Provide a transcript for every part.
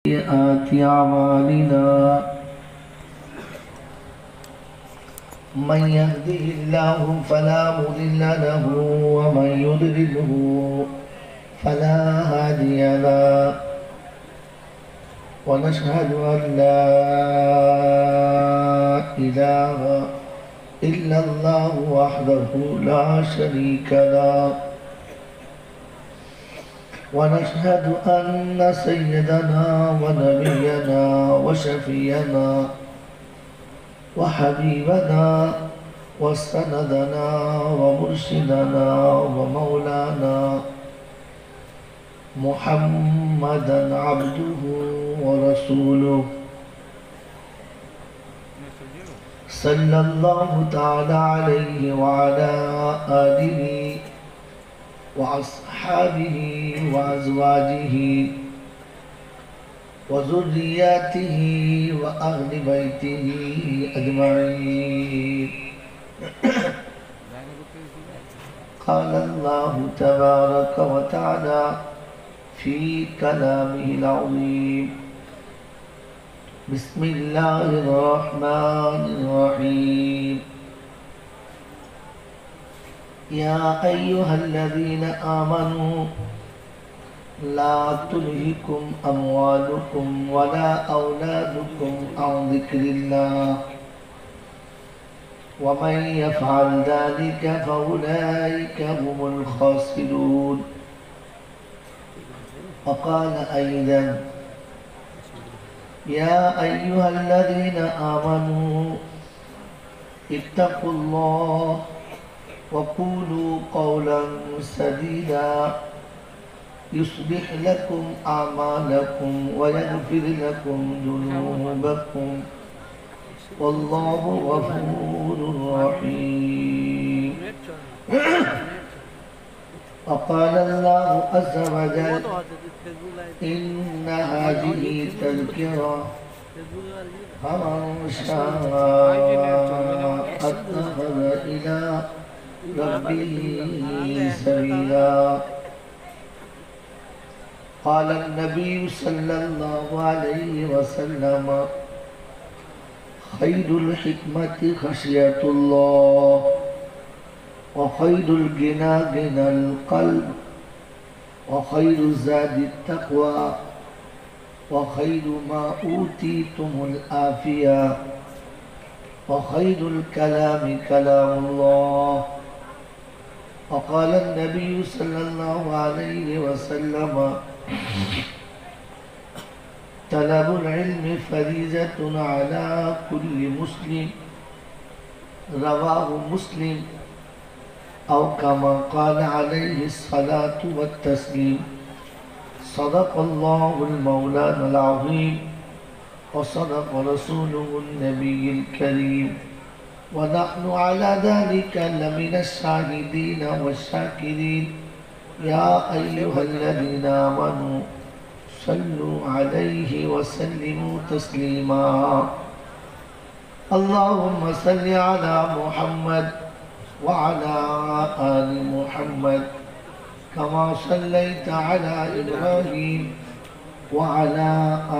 سيئات أعمالنا من يهده الله فلا مضل له ومن يضلله فلا هادي له ونشهد أن لا إله إلا الله وحده لا شريك له ونشهد أن سيدنا ونبينا وشفينا وحبيبنا وسندنا ومرشدنا ومولانا محمدا عبده ورسوله صلى الله تعالى عليه وعلى آله وأصحابه وأزواجه وذرياته وأهل بيته أجمعين. قال الله تبارك وتعالى في كلامه العظيم: بسم الله الرحمن الرحيم. يا أيها الذين آمنوا لا تلهكم أموالكم ولا أولادكم عن ذكر الله ومن يفعل ذلك فأولئك هم الخاسرون. وقال أيضا: يا أيها الذين آمنوا اتقوا الله وقولوا قولا سديدا يصلح لكم أعمالكم ويغفر لكم ذنوبكم والله غفور رحيم. وقال الله عز وجل: إن هذه تذكرة فمن شاء اتخذ إلى ربه سبيلا. قال النبي صلى الله عليه وسلم: خير الحكمة خشية الله وخير الغنى غنى القلب وخير الزاد التقوى وخير ما أوتيتم العافية وخير الكلام كلام الله. وقال النبي صلى الله عليه وسلم: طلب العلم فريضة على كل مسلم. رواه مسلم. أو كما قال عليه الصلاة والتسليم: صدق الله المولانا العظيم وصدق رسوله النبي الكريم ونحن على ذلك لمن الشاهدين والشاكرين. يا أيها الذين آمنوا صلوا عليه وسلموا تسليما. اللهم صل على محمد وعلى آل محمد كما صليت على إبراهيم وعلى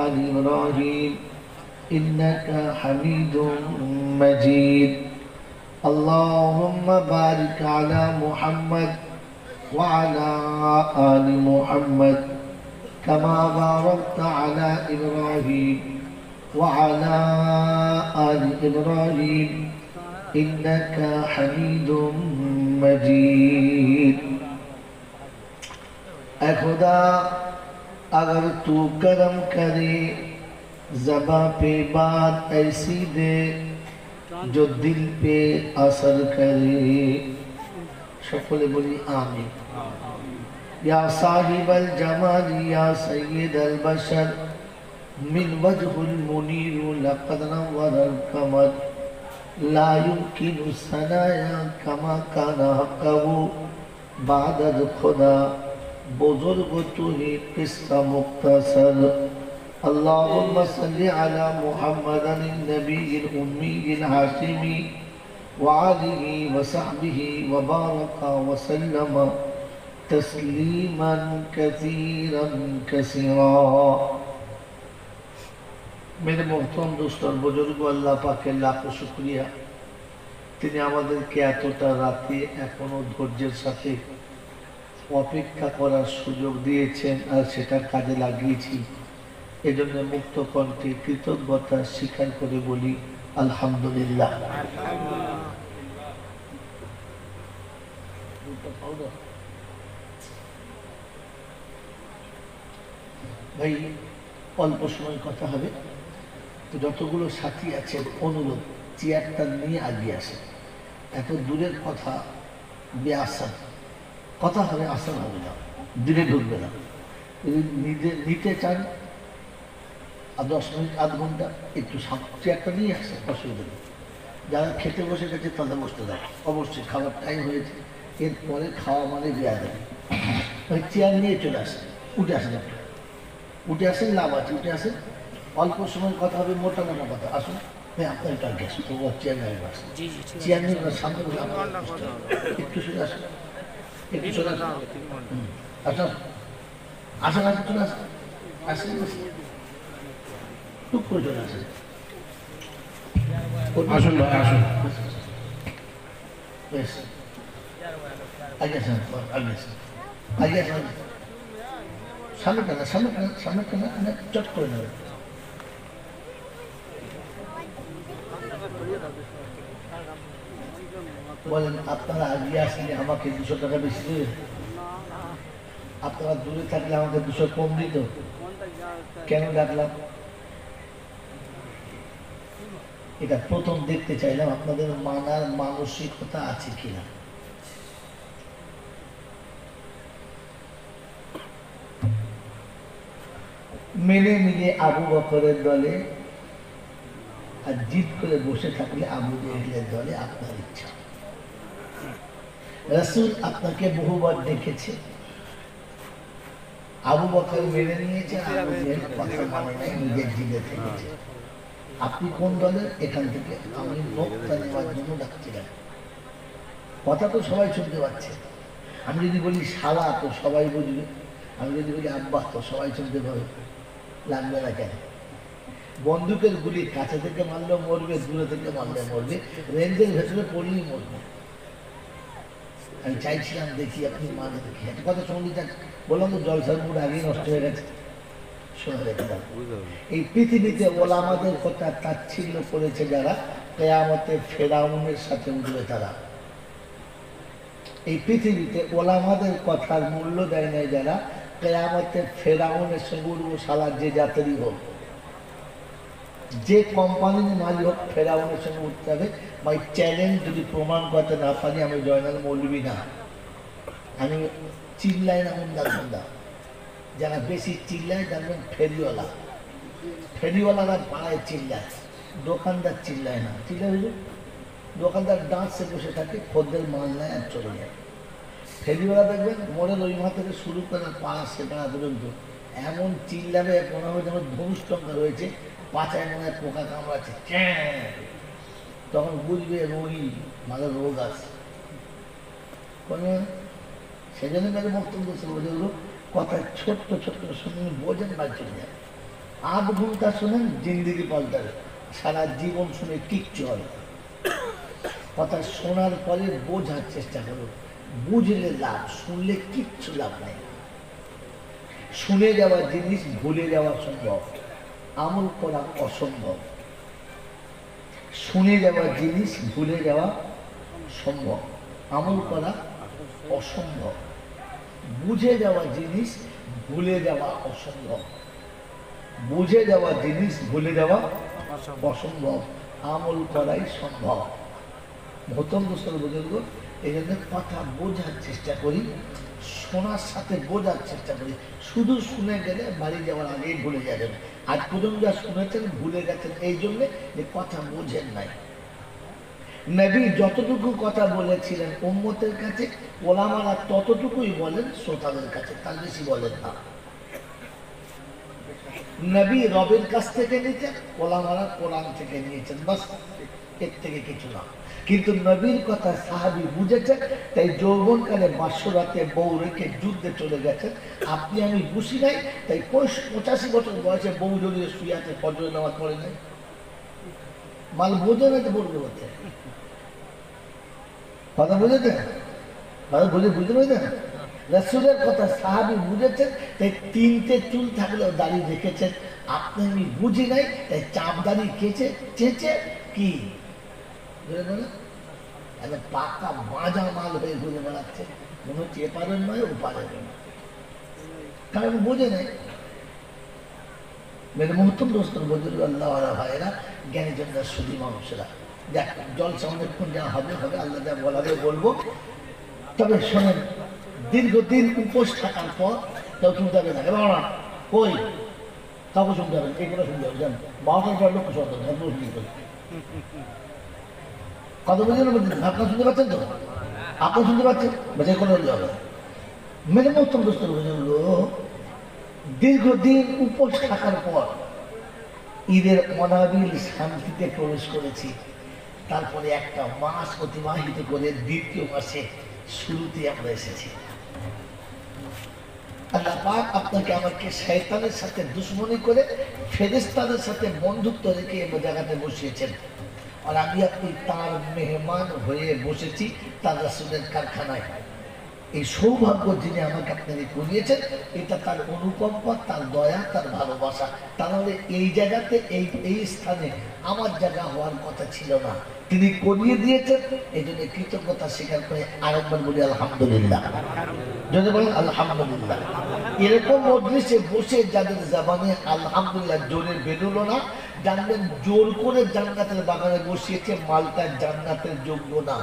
آل إبراهيم إنك حميد مجيد. اللهم بارك على محمد وعلى آل محمد كما باركت على إبراهيم وعلى آل إبراهيم إنك حميد مجيد. ऐ खुदा अगर तू करम करे ज़बां पे बात ऐसी दे जो दिल पे असर करे। সকলে বলি आमीन। या साहिबल जमाल या सय्यदल बशर मिन वजहुल मुनीर लक़द नव्वरल कमर ला युमकिनु सनाया कमा काना हक़्क़हु बादल खुदा बुजुर्ग तू ही किस्सा मुख्तसर। अल्लाहुम्मा सल्लि अला मुहम्मदिन नबील उम्मील हाशिमी व आलिहि व सहबिहि व बारका व सल्लम तस्लीमन कसीरन कसीरा। मेरे मोहतरम दोस्त और बुजुर्ग, अल्लाह पाक के लाखों शुक्रिया, তিনি আমাদেরকে এতটা রাতে এখনো ধৈর্যের সাথে অপেক্ষা করার সুযোগ দিয়েছেন আর সেটা কাজে লাগিয়েছি। এজন্য মুক্ত কণ্ঠে কৃতজ্ঞতা স্বীকার করে বলি আলহামদুলিল্লাহ। ভাই অল্প সময় কথা হবে, তো যতগুলো সাথী আছেন অনুরোধ চেয়ারটা নিয়ে আগিয়ে আসে। এত দূরের কথা বেআসান কথা হবে, আসান হবে না, দিলে ঢুকবে না। যদি নিতে চান আর 10 মিনিট আধ ঘন্টা একটু চেয়ারটা নিয়ে আসে, অসুবিধা নেই। যারা খেতে বসে গেছে তাদের বসতে দাও, অবশ্যই খাবার টাইম হয়েছে, এরপরে খাওয়া মানে দেওয়া যাবে। ওই চেয়ার নিয়ে চলে আসে, উঠে আসেন, আপনি উঠে আসেন, লাভ আছে, উঠে আসেন। অল্প সময় কথা হবে, মোটা মোটা কথা। আসুন ভাই, আপনার একটা গ্যাস তো চেয়ার নিয়ে আসেন, চেয়ার নিয়ে সামনে বসে একটু চলে আসেন, একটু চলে আসেন, আসুন আসেন, আসেন, চলে আসেন, আসেন, টুক করে চলে আসেন, আসুন ভাই, আসুন, বেশ আগে আসেন, আগে আসেন, আগে আসেন, সামনে টানা, সামনে টানা, সামনে টানা, চট করে নেবেন। বলেন আপনারা আগে আসলে আমাকে 200 টাকা বেশি দেবেন, আপনারা দূরে থাকলে আমাকে 200 কম দিত। কেন ডাকলাম? এটা প্রথম দেখতে চাইলাম আপনাদের মানার মানসিকতা আছে কিনা। মেনে নিলে আবু বকরের দলে, আর জিদ করে বসে থাকলে আবু জেহেলের দলে আপনার ইচ্ছা। রাসূল আপনাকে বহুবার ডেকেছে, আবু বকর মেনে নিয়েছে, আবু জেহেল কথা মানে নাই, নিজের জিদে থেকেছে। আপনি কোন দলের? এখান থেকে আমি বক্তা নেওয়ার জন্য ডাকছিলাম। কথা তো সবাই শুনতে পাচ্ছে। আমি যদি বলি শালা তো সবাই বুঝবে, আমি যদি বলি আব্বা তো সবাই শুনতে পাবে। লাগবে না কেন? বন্দুকের গুলি কাছে থেকে মারলেও মরবে, দূরে থেকে মারলে মরবে, রেঞ্জের ভেতরে পড়লেই মরবে। আমি চাইছিলাম দেখি আপনি মাঝে দেখি একটা কথা শুনলি, বললাম তো জলসার মুড আগেই নষ্ট হয়ে গেছে। শুনে রেখেলাম, এই পৃথিবীতে ওলামাদের কথা তাচ্ছিল্য করেছে যারা, কিয়ামতে ফেরাউনের সাথে উঠবে তারা। এই পৃথিবীতে ওলামাদের কথার মূল্য দেয় নাই যারা, কিয়ামতে ফেরাউনের সঙ্গে উঠবো, শালা যে জাতেরই হোক, যে কোম্পানির মালিক হোক, ফেরাউনের সঙ্গে উঠতে হবে। মাই চ্যালেঞ্জ, যদি প্রমাণ করতে না পারি আমি জয়নাল মৌলবি না, আমি চিল্লাই না মুন্ডা। যারা বেশি চিল্লায় জানবেন ফেরিওয়ালা, ফেরিওয়ালারা পাড়ায় চিল্লায়, দোকানদার চিল্লায় না। চিল্লায় হইল দোকানদার ডাঁটসে বসে থাকে, খদ্দের মাল নেয় আর চলে যায়। ফেরিওয়ালা দেখবেন মোড়ের ওই মা থেকে শুরু করে পাড়া সে পাড়া পর্যন্ত এমন চিল্লাবে মনে হয় যেন ধনুষ টঙ্কা রয়েছে, পাচায় মনে হয় পোকা কামড়াচ্ছে, তখন বুঝবে রোগী মালের রোগ আছে। সেজন্য তাদের বক্তব্য বোঝাগুলো কথা ছোট্ট ছোট্ট শুনে বোঝেন বা চলে যায়। 8 ঘন্টা শুনেন, জিন্দিগি পাল্টাবে। সারা জীবন শুনে কিচ্ছু হবে। কথা শোনার পরে বোঝার চেষ্টা করুন, বুঝলে লাভ, শুনলে কিচ্ছু লাভ নেই। শুনে যাওয়া জিনিস ভুলে যাওয়া সম্ভব, আমল করা অসম্ভব। শুনে যাওয়া জিনিস ভুলে যাওয়া সম্ভব, আমল করা অসম্ভব। বুঝে যাওয়া জিনিস ভুলে যাওয়া অসম্ভব, বুঝে যাওয়া জিনিস ভুলে যাওয়া অসম্ভব, আমল করাই সম্ভব। প্রথম দোষের বুজুর্গ, এই জন্য কথা বোঝার চেষ্টা করি, শোনার সাথে বোঝার চেষ্টা করি। শুধু শুনে গেলে বাড়ি যাওয়ার আগেই ভুলে যাবেন। আজ পর্যন্ত যা শুনেছেন ভুলে গেছেন এই জন্যে যে কথা বোঝেন নাই। নবী যতটুকু কথা বলেছিলেন উম্মতের কাছে, ওলামারা ততটুকুই বলেন শ্রোতাদের কাছে, তার বেশি বলেন না। নবী রবের কাছ থেকে নিয়েছেন, ওলামারা কোরআন থেকে নিয়েছেন, বাস, এর থেকে কিছু না। কিন্তু নবীর কথা সাহাবী বুঝেছেন, তাই যৌবনকালে বাসরাতে বউ রেখে যুদ্ধে চলে গেছেন। আপনি আমি বুঝি নাই, তাই 85 বছর বয়সে বউ জড়িয়ে শুয়ে আছে, ফজরের নামাজ পড়ে নাই। মাল বোঝে না তো পড়বে বলতে কথা বুঝেছেন, বুঝতে পেরেছেন? রাসূলের কথা সাহাবী বুঝেছেন, তাই 3টে চুল থাকলেও দাড়ি রেখেছেন। আপনি আমি বুঝি নাই, তাই চাপ দাড়ি চেঁচে কি পাকা মাজা মাল হয়ে ঘুরে বেড়াচ্ছে, মনে হচ্ছে এপারের নয় ওপারের নয়, কারণ বোঝে নাই। মেরে মহত্তম দোস্ত বজুর্গ আল্লাহ ভাইয়েরা, জ্ঞানীজনরা, সুধী মানুষেরা, দেখ জলসা অনেকক্ষণ যা হবে হবে, আল্লাহ যা বলাবে বলবো। তবে শোনেন, দীর্ঘদিন উপোস থাকার পর কেউ শুনতে হবে না, এবার না কই কাউকে শুনতে হবে, এইগুলো শুনতে হবে, জান 12টার পর লোক শুনতে হবে। কত বুঝলেন বলছেন, আপনারা শুনতে পাচ্ছেন তো? আপনারা শুনতে পাচ্ছেন, বেঁচে কোনো হবে। মেরে মহত্তম দোস্ত বজুর্গ, দীর্ঘদিন উপোস থাকার পর ঈদের অনাবিল শান্তিতে প্রবেশ করেছি। তারপরে একটা মাস অতিবাহিত করে দ্বিতীয় মাসে শুরুতে আমরা এসেছি। আল্লাহ পাক আপনাকে আমাকে শয়তানের সাথে দুশ্মনী করে ফেরেশতাদের সাথে বন্ধুত্ব রেখে এই জায়গাতে বসিয়েছেন, আর আমি আপনি তার মেহমান হয়ে বসেছি তার রাসূলের কারখানায়। এই সৌভাগ্য যিনি আমাকে আপনাকে করিয়েছেন, এটা তার অনুকম্পা, তার দয়া, তার ভালোবাসা। তাহলে এই জায়গাতে এই স্থানে আমার জায়গা হওয়ার কথা ছিল না, তিনি করিয়ে দিয়েছেন। এই জন্য কৃতজ্ঞতা স্বীকার করে আরেকবার বলি আলহামদুলিল্লাহ, যদি বলেন আলহামদুলিল্লাহ। এরকম মজলিসে বসে যাদের জবানে আলহামদুলিল্লাহ জোরে বেরোলো না, জানবেন জোর করে জান্নাতের বাগানে বসিয়েছে, মালটা জান্নাতের যোগ্য না।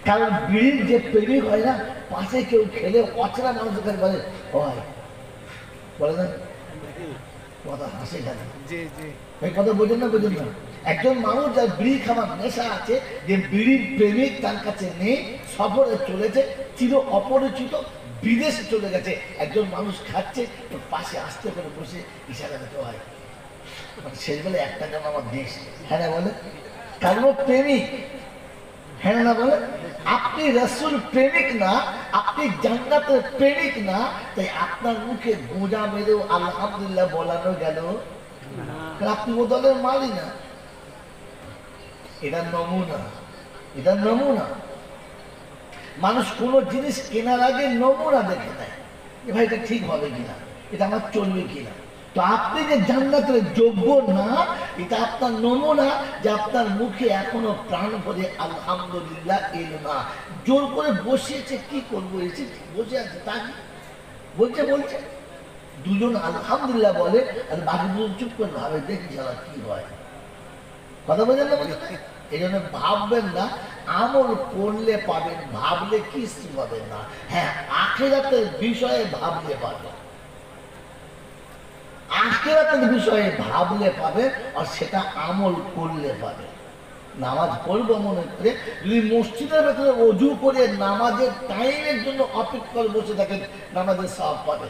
কারণ বিড়ির যে প্রেমিক হয় না, পাশে কেউ খেলে অচেনা মানুষের কাছে বলে বলে না, কথা হাসে কেন, কথা বোঝেন না, বোঝেন না। একজন মানুষ যার বিড়ি খাওয়ার নেশা আছে, যে বিড়ির প্রেমিক তার কাছে নেই, সফরে চলেছে, চির অপরিচিত বিদেশে চলে গেছে, একজন মানুষ খাচ্ছে, পাশে আস্তে করে বসে ইশারা দিতে হয়, শেষ বলে একটা যেন আমার দেশ, হ্যাঁ না বলে, কারণ প্রেমিক, হ্যাঁ না বলে। আপনি রাসূল প্রেমিক না, আপনি জান্নাতের প্রেমিক না, তাই আপনার মুখে গোঁজা মেরেও আলহামদুলিল্লাহ বলানো গেল, আপনি ও দলের মালই না। এটা নমুনা, এটা নমুনা। মানুষ কোন জিনিস কেনার আগে নমুনা দেখে নেয়, ভাই এটা ঠিক হবে কিনা, এটা আমার চলবে কিনা। তো আপনি যে জান্নাতের যোগ্য না, এটা আপনার নমুনা, যে আপনার মুখে এখনো প্রাণ ভরে আলহামদুলিল্লাহ এলো না। জোর করে বসিয়েছে, কি করবো, এসে বসে আছে, তা কি বলছে, দুজন আলহামদুলিল্লাহ বলে, আর বাকি দুজন চুপ করে ভাবে, দেখি সালা কি হয়, কথা বলেন না। এই জন্য ভাববেন না, আমল করলে পাবেন, ভাবলে কিছু পাবেন না। হ্যাঁ, আখিরাতের বিষয়ে ভাবলে পাবেন, আখিরাতের বিষয়ে ভাবলে পাবে, আর সেটা আমল করলে পাবে। নামাজ পড়বো মনে করে, যদি মসজিদের ভেতরে ওযু করে নামাজের টাইমের জন্য অপেক্ষা করে বসে থাকেন, নামাজের সওয়াব পাবে।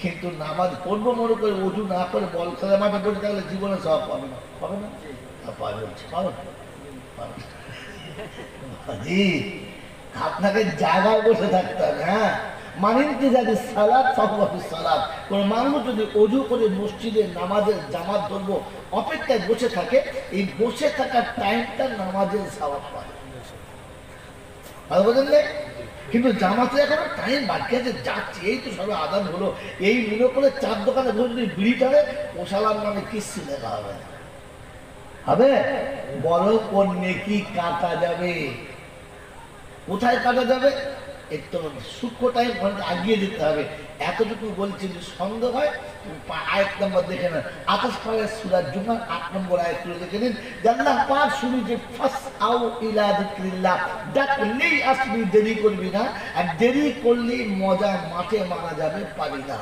কিন্তু নামাজ পড়বো মনে করে ওযু না করে বল খেলার মাঠে বসে থাকলে জীবনে সওয়াব পাবে না, পাবে না, আপনাকে জায়গায় বসে থাকতে হবে। হ্যাঁ, মানিনতে যাদের সালাত সালাত কোন মানুষ যদি ওযু করে মসজিদে নামাজের জামাত ধরবো অপেক্ষায় বসে থাকে, এই বসে থাকার টাইমটা নামাজের সওয়াব পায়, ভালো বোঝেন না? কিন্তু জামাতে এখনো টাইম বাকি আছে, যাচ্ছে, এই তো সবে আদান হলো, এই মনে করে চার দোকানে বসে যদি বিড়ি টানে, ওসালার নামে কিচ্ছু লেখা হবে না, হবে বরং ওর নেকি কাটা যাবে। কোথায় কাটা যাবে? একটু সূক্ষ্ম টাইম আগিয়ে দিতে হবে। এতটুকু বলছি, যদি সন্দেহ হয় আয়াত নম্বর দেখে নেন, আকাশ পাড়ের সূরা জুমার 8 নম্বর আয়াত তুলে দেখে নিন। আল্লাহ পাক শুনি যে ফাসআউ ইলা যিকরিল্লাহ, ডাকলেই আসবি, দেরি করবি না, আর দেরি করলেই মজা মাঠে মারা যাবে, পাবি না।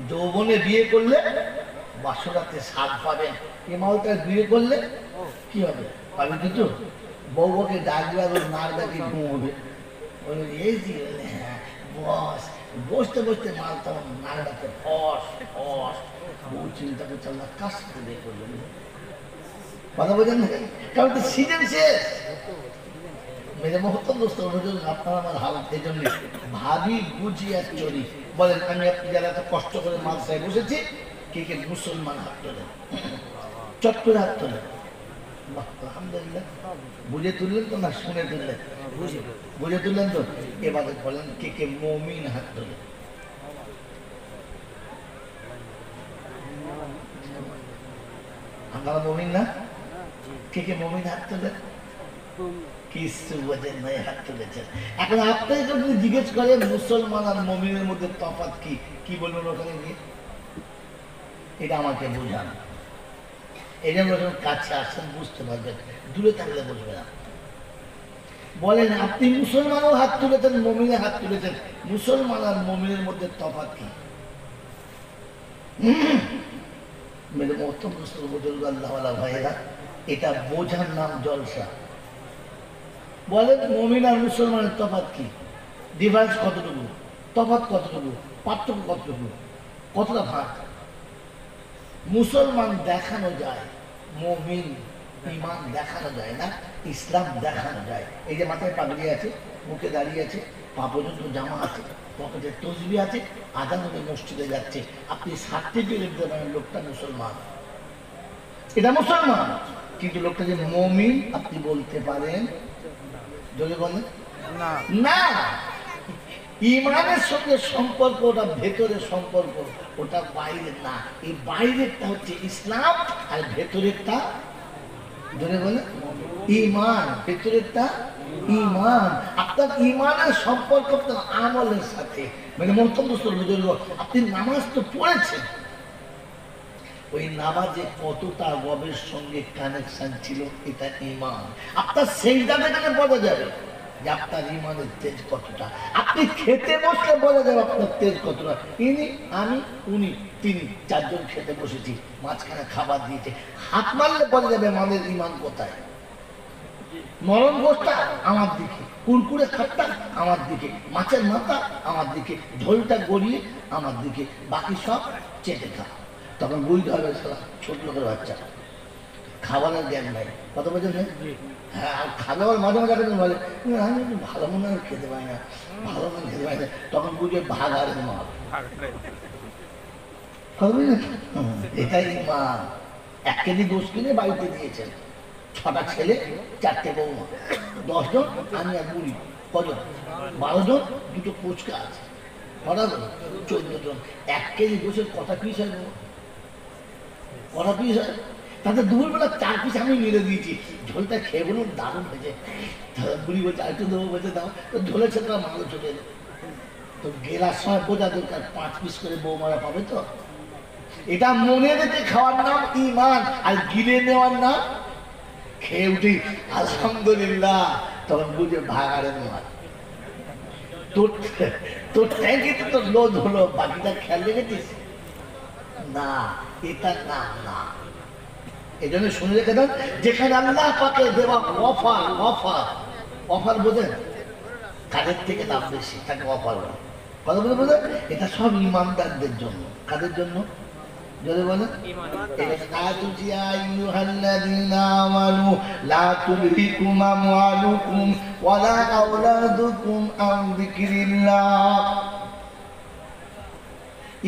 যৌবনে বিয়ে করলে বাসরাতে স্বাদ পাবেন, এই মালটা বিয়ে করলে কি হবে, পাবে কিছু? বউকে ডাকবে আর ওর নাক ডাকি ঘুমোবে, এই হ্যাঁ বস বসতে বসতে মাল তখন নাড়াতে ফস ফস, বহু চিন্তা করছে আল্লাহ কার সাথে বিয়ে করলেন, কথা বোঝেন না? কারণ তো সিজন শেষ। মেরে মহত্তম দোস্ত আপনার আমার হালত এই জন্য ভাবি বুঝি আর চলি বলেন। আমি আপনি যারা এত কষ্ট করে মাদ্রাসায় বসেছি, কে কে মুসলমান হাত তোলেন, চট করে হাত তোলেন। আলহামদুলিল্লাহ। বুঝে তুললেন তো না শুনে তুললেন? বুঝে তুললেন তো। এবারে বলেন কে কে মুমিন হাত তোলেন। আপনারা মুমিন না? কে কে মুমিন হাত তোলেন? কিছু বোঝেন নাই, হাত তুলেছেন। এখন আপনাকে যদি জিজ্ঞেস করেন মুসলমান আর মুমিনের মধ্যে তফাৎ কি, কি বলবেন ওখানে গিয়ে? এটা আমাকে বোঝান। এটা যখন কাছে আসেন বুঝতে পারবেন, দূরে থাকলে বুঝবে না। বলেন আপনি মুসলমানও হাত তুলেছেন, মুমিনে হাত তুলেছেন, মুসলমান আর মুমিনের মধ্যে তফাৎ কি? মেরে মহত্তম আল্লাহওয়ালা ভাইয়েরা, এটা বোঝার নাম জলসা। বলেন মুমিন আর মুসলমানের তফাৎ কি? ডিফারেন্স কতটুকু, তফাৎ কতটুকু, পার্থক্য কতটুকু, কতটা ভাগ? মুসলমান দেখানো যায়, মুমিন ঈমান দেখানো যায় না, ইসলাম দেখানো যায়। এই যে মাথায় পাগড়ি আছে, মুখে দাঁড়িয়ে আছে, পা পর্যন্ত জামা আছে, পকেটে তসবিহ আছে, আজান হলে মসজিদে যাচ্ছে, আপনি সার্টিফিকেট দেবেন লোকটা মুসলমান, এটা মুসলমান। কিন্তু লোকটা যে মুমিন আপনি বলতে পারেন? যদি বলেন না, ইমানের সঙ্গে সম্পর্ক ওটা ভেতরের সম্পর্ক, ওটা বাইরের না। এই বাইরেরটা হচ্ছে ইসলাম আর ভেতরেরটা ধরে বলে ইমান, ভেতরেরটা ইমান। আপনার ইমানের সম্পর্ক আপনার আমলের সাথে, মানে মহত্তম বুজুর্গ, আপনি নামাজ তো পড়েছেন, ওই নামাজে কতটা রবের সঙ্গে কানেকশন ছিল, এটা ইমান। আপনার সেইটাতে গেলে বোঝা যাবে যে আপনার ইমানের তেজ কতটা। আপনি খেতে বসলে বোঝা যাবে আপনার তেজ কতটা। ইনি, আমি, উনি, তিনি, চারজন খেতে বসেছি, মাঝখানে খাবার দিয়েছে, হাত মারলে বোঝা যাবে আমাদের ইমান কোথায়। নরম গোষ্ঠটা আমার দিকে, কুরকুরে খাটটা আমার দিকে, মাছের মাথা আমার দিকে, ঝোলটা গড়িয়ে আমার দিকে, বাকি সব চেটে খা। তখন বুঝতে হবে ছোট লোকের বাচ্চা, খাবারের জ্ঞান নাই, কত বোঝেন? হ্যাঁ, আর খাবার মাঝে মাঝে বলে আমি একটু ভালো মনে হয় খেতে পারি না, ভালো মনে খেতে পারি না, তখন বুঝে ভাগাড়ের মাল। কত বুঝলেন? এটাই মা 1 কেজি গোশ কিনে বাড়িতে দিয়েছেন, 6টা ছেলে, 4টে বৌমা, 10 জন, আমি আর বুড়ি, কজন? 12 জন, 2টো ফুচকা আছে, কটা? 14 জন। 1 কেজি গোশের কটা পিস হয়? কটা পিস হয়? তাতে দুপুরবেলা 4 পিস আমি মেরে দিয়েছি। ঝোলটা খেয়ে বলুন দারুণ হয়েছে। বুড়ি বলছে আরেকটু দেবো, বলছে দাও। তো ঝোলের সাথে মালও চলে এলো। তো গেলার সময় বোঝা দরকার 5 পিস করে বৌমারা পাবে তো। এটা মনে রেখে খাওয়ার নাম ইমান, আর গিলে নেওয়ার নাম খেয়ে উঠি আলহামদুলিল্লাহ, তখন বুঝে ভাগাড়ের মাল। তোর ট্যাঙ্কিতে তো লোড হলো, বাকিটা খেয়াল রেখেছিস না, এটার নাম না। এই জন্য শুনে রেখে দেন, যেখানে আল্লাহ পাকের দেওয়া অফার, অফার, অফার বোঝেন, কাদের থেকে দাম বেশি তাকে অফার বলে। কথা বলে বোঝেন? এটা সব ইমানদারদের জন্য। কাদের জন্য? যদি বলেন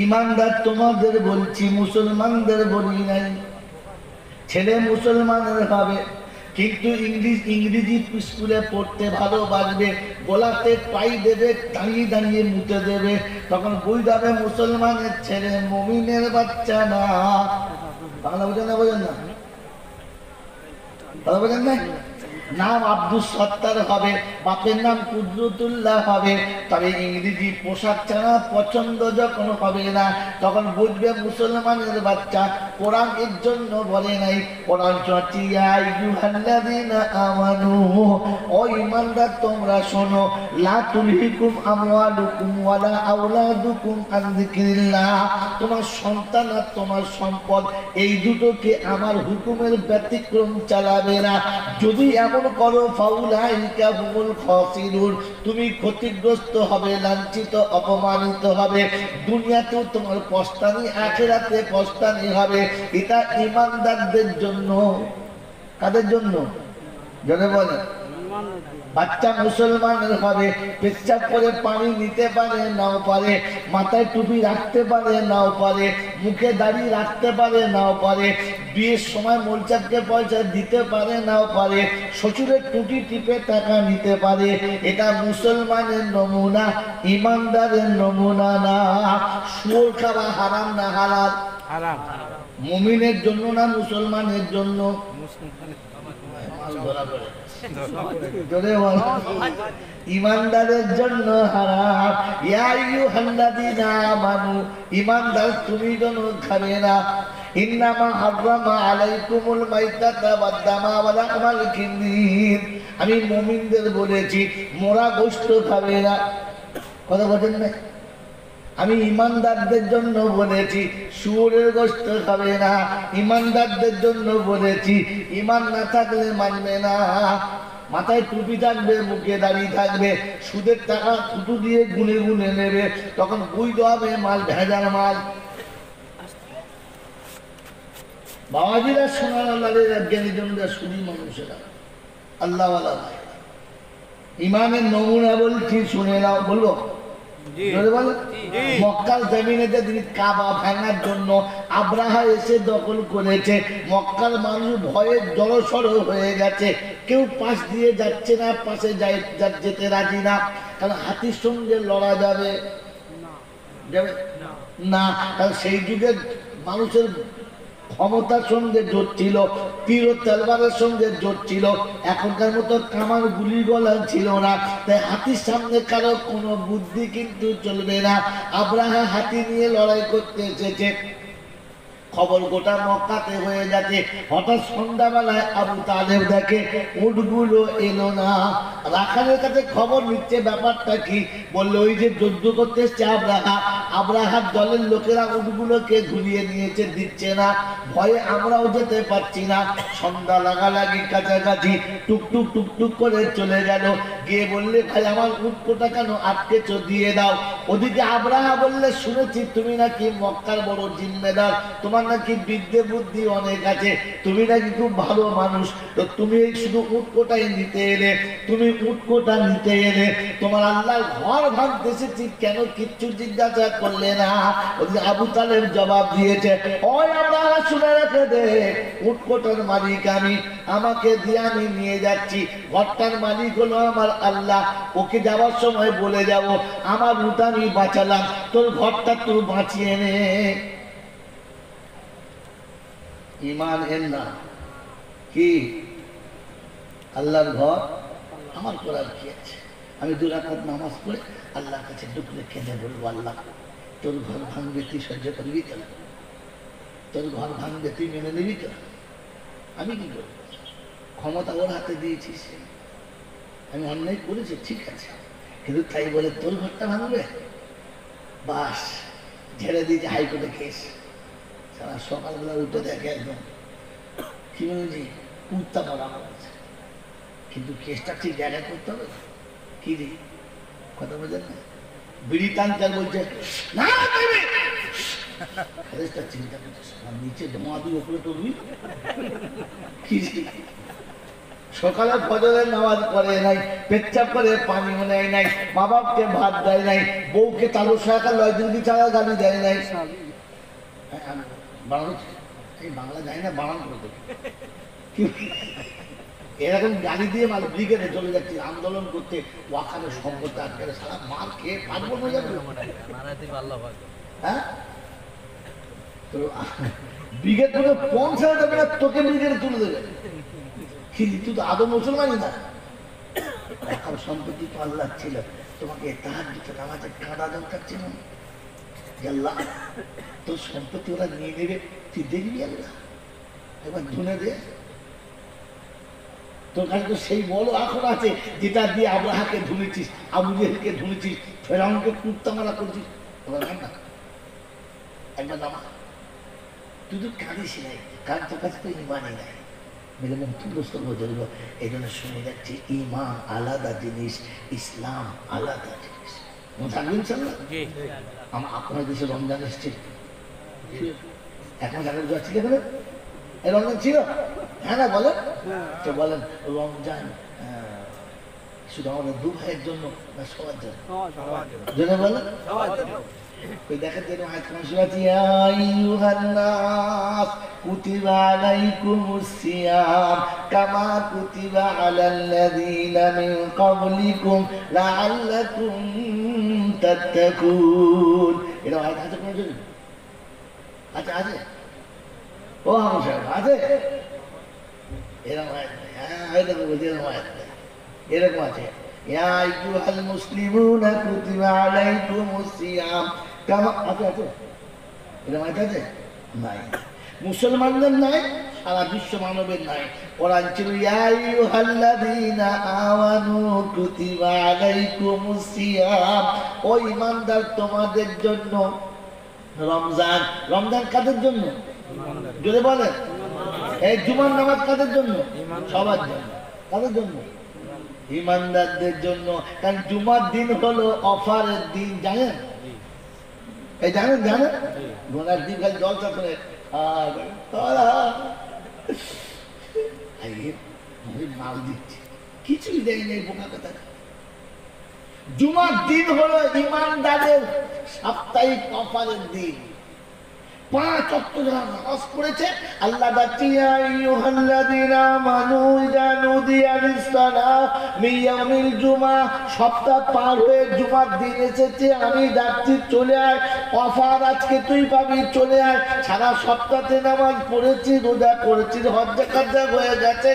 ইমানদার তোমাদের বলছি, মুসলমানদের বলি নাই। ছেলে মুসলমানের হবে কিন্তু ইংরেজি স্কুলে পড়তে ভালোবাসবে, গোলাতে পাই দেবে, দাঁড়িয়ে দাঁড়িয়ে মুতে দেবে, তখন বুঝতে হবে মুসলমানের ছেলে, মুমিনের বাচ্চা না। বাংলা বোঝেন না? বোঝেন না? কথা বোঝেন না? নাম আব্দুল সত্তার হবে, বাপের নাম কুদরতুল্লাহ হবে, তবে ইংরেজি পোশাক ছাড়া পছন্দ যখন হবে না, তখন বুঝবে মুসলমানের বাচ্চা। কোরআন এর জন্য বলে নাই, কোরআন চলছে ইয়া আইয়ুহাল্লাযীনা আমানু, ও ঈমানদার তোমরা শোনো, লা তুলহিকুম আমওয়ালুকুম ওয়ালা আওলাদুকুম আন যিকরিল্লাহ, তোমার সন্তান আর তোমার সম্পদ এই দুটোকে আমার হুকুমের ব্যতিক্রম চালাবে না। যদি এমন এমন করো ফাউলাইকা হুমুল খাসিরুন, তুমি ক্ষতিগ্রস্ত হবে, লাঞ্ছিত অপমানিত হবে। দুনিয়াতেও তোমার পস্তানি, আখিরাতে পস্তানি হবে। এটা ঈমানদারদের জন্য। কাদের জন্য? জনে বলেন। বাচ্চা মুসলমানের হবে, পেচ্ছাপ করে পানি নিতে পারে নাও পারে, মাথায় টুপি রাখতে পারে নাও পারে, মুখে দাড়ি রাখতে পারে নাও পারে, বিয়ের সময় মোলচারকে পয়সা দিতে পারে নাও পারে, শ্বশুরের টুটি টিপে টাকা নিতে পারে। এটা মুসলমানের নমুনা, ইমানদারের নমুনা না। শুয়োর খাওয়া হারাম না হালাল? হারাম। মুমিনের জন্য না মুসলমানের জন্য? ইমানদারের জন্য হারাম। ইয়া আইয়ুহাল্লাযীনা আমানু, ইমানদার তুমি যেন খাবে না। ইন্নামা হাররামা আলাইকুমুল মাইতাতা ওয়াদ-দামা ওয়া লাহমাল খিনজির, আমি মুমিনদের বলেছি মোরা গোশত খাবে না। কথা বলেন না? আমি ইমানদারদের জন্য বলেছি শুয়োরের গোশত খাবে না। ইমানদারদের জন্য বলেছি, ইমান না থাকলে মানবে না। মাথায় টুপি থাকবে, মুখে দাঁড়িয়ে থাকবে, সুদের টাকা থুতু দিয়ে গুনে গুনে নেবে, তখন বুঝতে হবে মাল ভেজাল মাল। বাবাজিরা, সোনার আল্লাহের জ্ঞানীজনরা, সুদী মানুষেরা, আল্লাহওয়ালা ভাই, ইমানের নমুনা বলছি, শুনে নাও। বলবো? মক্কার জমিনেতে তিনি কাবা ভাঙার জন্য আব্রাহা এসে দখল করেছে। মক্কার মানুষ ভয়ে জড়সড় হয়ে গেছে, কেউ পাশ দিয়ে যাচ্ছে না, পাশে যেতে রাজি না। কারণ হাতির সঙ্গে লড়া যাবে না, কারণ সেই যুগের মানুষের ক্ষমতার সঙ্গে জোট ছিল, তীর ও তলবারের সঙ্গে জোট ছিল। এখনকার মতো কামান গুলি গলা ছিল না, তাই হাতির সামনে কারো কোনো বুদ্ধি কিন্তু চলবে না। আব্রাহা হাতি নিয়ে লড়াই করতে এসেছে, খবর গোটা মক্কাতে হয়ে গেছে। হঠাৎ সন্ধ্যাবেলায় আবু তালেব দেখে উটগুলো এলো না। রাখালের কাছে খবর নিচ্ছে ব্যাপারটা কি। বললো ওই যে যুদ্ধ করতে এসছে আব্রাহা, আব্রাহার দলের লোকেরা উটগুলোকে ঘুরিয়ে নিয়েছে, দিচ্ছে না। ভয়ে আমরাও যেতে পারছি না। সন্ধ্যা লাগালাগি কাছাকাছি টুকটুক টুকটুক করে চলে গেল। গিয়ে বললে ভাই আমার উটকোটা কেন আটকেছ, দিয়ে দাও। ওদিকে আব্রাহা বললে শুনেছি তুমি নাকি মক্কার বড় জিম্মেদার, তোমার নাকি বিদ্যে বুদ্ধি অনেক আছে, তুমি নাকি খুব ভালো মানুষ, তো তুমি শুধু উটকোটাই নিতে এলে, তুমি উটকোটা নিতে এলে, তোমার আল্লাহ ঘর ভাঙতে এসেছি কেন কিচ্ছু জিজ্ঞাসা করলে না। ওদিকে আবু তালেব জবাব দিয়েছে, ওই আব্রাহা শুনে রেখে দে, উটকোটার মালিক আমি, আমাকে দিয়ে আমি নিয়ে যাচ্ছি। ঘরটার মালিক হলো আমার আল্লাহ, ওকে যাওয়ার সময় বলে যাব আমার উট আমি বাঁচালাম, তোর ঘরটা তুই বাঁচিয়ে নে। ইমান এর না কি? আল্লাহর ঘর আমার করার কি আছে? আমি 2 রাকাত নামাজ পড়ে আল্লাহর কাছে ডুকরে কেঁদে বলবো, আল্লাহ তোর ঘর ভাঙবে তুই সহ্য করবি তো? তোর ঘর ভাঙবে তুই মেনে নিবি তো? আমি কি করবো? ক্ষমতা ওর হাতে দিয়েছিস, আমি অন্যায় করেছি ঠিক আছে, কিন্তু তাই বলে তোর ঘরটা ভাঙবে? বাস ঝেড়ে দিয়েছে হাইকোর্টে কেস। সারা সকালবেলা উঠে দেখে একদম কি বলেছি কুত্তা মারা হয়েছে, কিন্তু কেসটা ঠিক জায়গায় করতে হবে। কি রে কথা বোঝেন না? বিড়ি টানচার বলছে না চিন্তা করছিস নিচে ধোঁয়া দিয়ে উপরে তুলবি। কি সকালে ফজরের নামাজ পড়ে নাই, পেচ্ছাপ করে পানিও নেয় নাই, মা বাপকে ভাত দেয় নাই, বউকে তালু শাখা লয় দিন ছাড়া গালি দেয় নাই। এই বাংলা যায় না, বানান করে দেবে। এরকম গাড়ি দিয়ে মানে ব্রিগেডে চলে যাচ্ছে আন্দোলন করতে, ওয়াকারের সম্পত্তি আটকে সারা মার খেয়ে পারবো না যাবে। হ্যাঁ তো ব্রিগেড করে পৌঁছানো যাবে না, তোকে ব্রিগেডে তুলে দেবে। তুই তো আদৌ মুসলমানই না। এখন সম্পত্তি তো আল্লাহ ছিল, তোমাকে তাহাজ্জুদের নামাজে কাঁদা দরকার ছিল না। আল্লাহ তোর সম্পত্তি ওরা নিয়ে নেবে, তুই দেখবি আল্লাহ একবার ধুনে দে। তোর কাছে তো সেই বড় এখন আছে যেটা দিয়ে আব্রাহাকে ধুনেছিস, আবু জেহেলকে ধুনেছিস, ফেরাউনকে কুত্তা মারা করছিস। না একবার নামা, তুই তো কাঁদিস নাই, কারণ তোর কাছে তো ইমানই নাই। মেরে মুক্তগ্রস্ত করে ধরবো। এই জন্য শুনে যাচ্ছি ইমান আলাদা জিনিস, ইসলাম আলাদা জিনিস। থাকবেন ইনশাল্লাহ। আপনার দেশে রমজান এসছে, এখন জায়গায় যাচ্ছি কেন? এই রমজান ছিল? হ্যাঁ না বলেন তো, বলেন রমজান শুধু আমাদের দু ভাইয়ের জন্য না সবার জন্য? বলেন দেখেন যেন কুতিবা আলাইকুমুস সিয়াম কামা কুতিবা আলাল্লাযীনা মিন ক্বাবলিকুম লাআল্লাকুম তাত্তাকুন। এটা আয়াত আছে কোন জায়গায়? আচ্ছা আছে, ও হামশা আছে এরকম আয়াত? হ্যাঁ এরকম বলছি, এরকম আয়াত এরকম আছে, ইয়া আইয়ুহাল মুসলিমুনা কুতিবা আলাইকুমুস সিয়াম কামা। আছে আছে এরকম আয়াত আছে? নাই, মুসলমানদের নাই, সারা বিশ্ব মানবের নাই। কোরআন ছিল ইয়া আইয়ুহাল্লাযীনা আমানু কুতিবা আলাইকুমুস সিয়াম, ও ঈমানদার তোমাদের জন্য রমজান। রমজান কাদের জন্য? যদি বলেন এই জুমার নামাজ কাদের জন্য? সবার জন্য। কাদের জন্য? ঈমানদারদের জন্য। কারণ জুমার দিন হলো অফারের দিন, জানেন? এই জানেন? জানেন গোনার দিন খালি জলসা করে মাল দিচ্ছে, কিছুই দেয় নেই, বোকা কথা। জুমার দিন হলো ঈমানদারের সাপ্তাহিক অফারের দিন। 5 ওয়াক্ত যারা নামাজ পড়েছে, আল্লাহ বলছেন ইয়া আইয়ুহাল্লাযীনা আমানু ইযা নুদিয়া লিস-সালাহ মিন ইয়াউমিল জুমআহ, সপ্তাহ পার হয়ে জুমার দিন এসেছে, আমি যাচ্ছি, চলে আয়, অফার আজকে তুই পাবি, চলে আয়। সারা সপ্তাহে নামাজ পড়েছি, রোজা করেছি, হজ যাকাত হয়ে গেছে,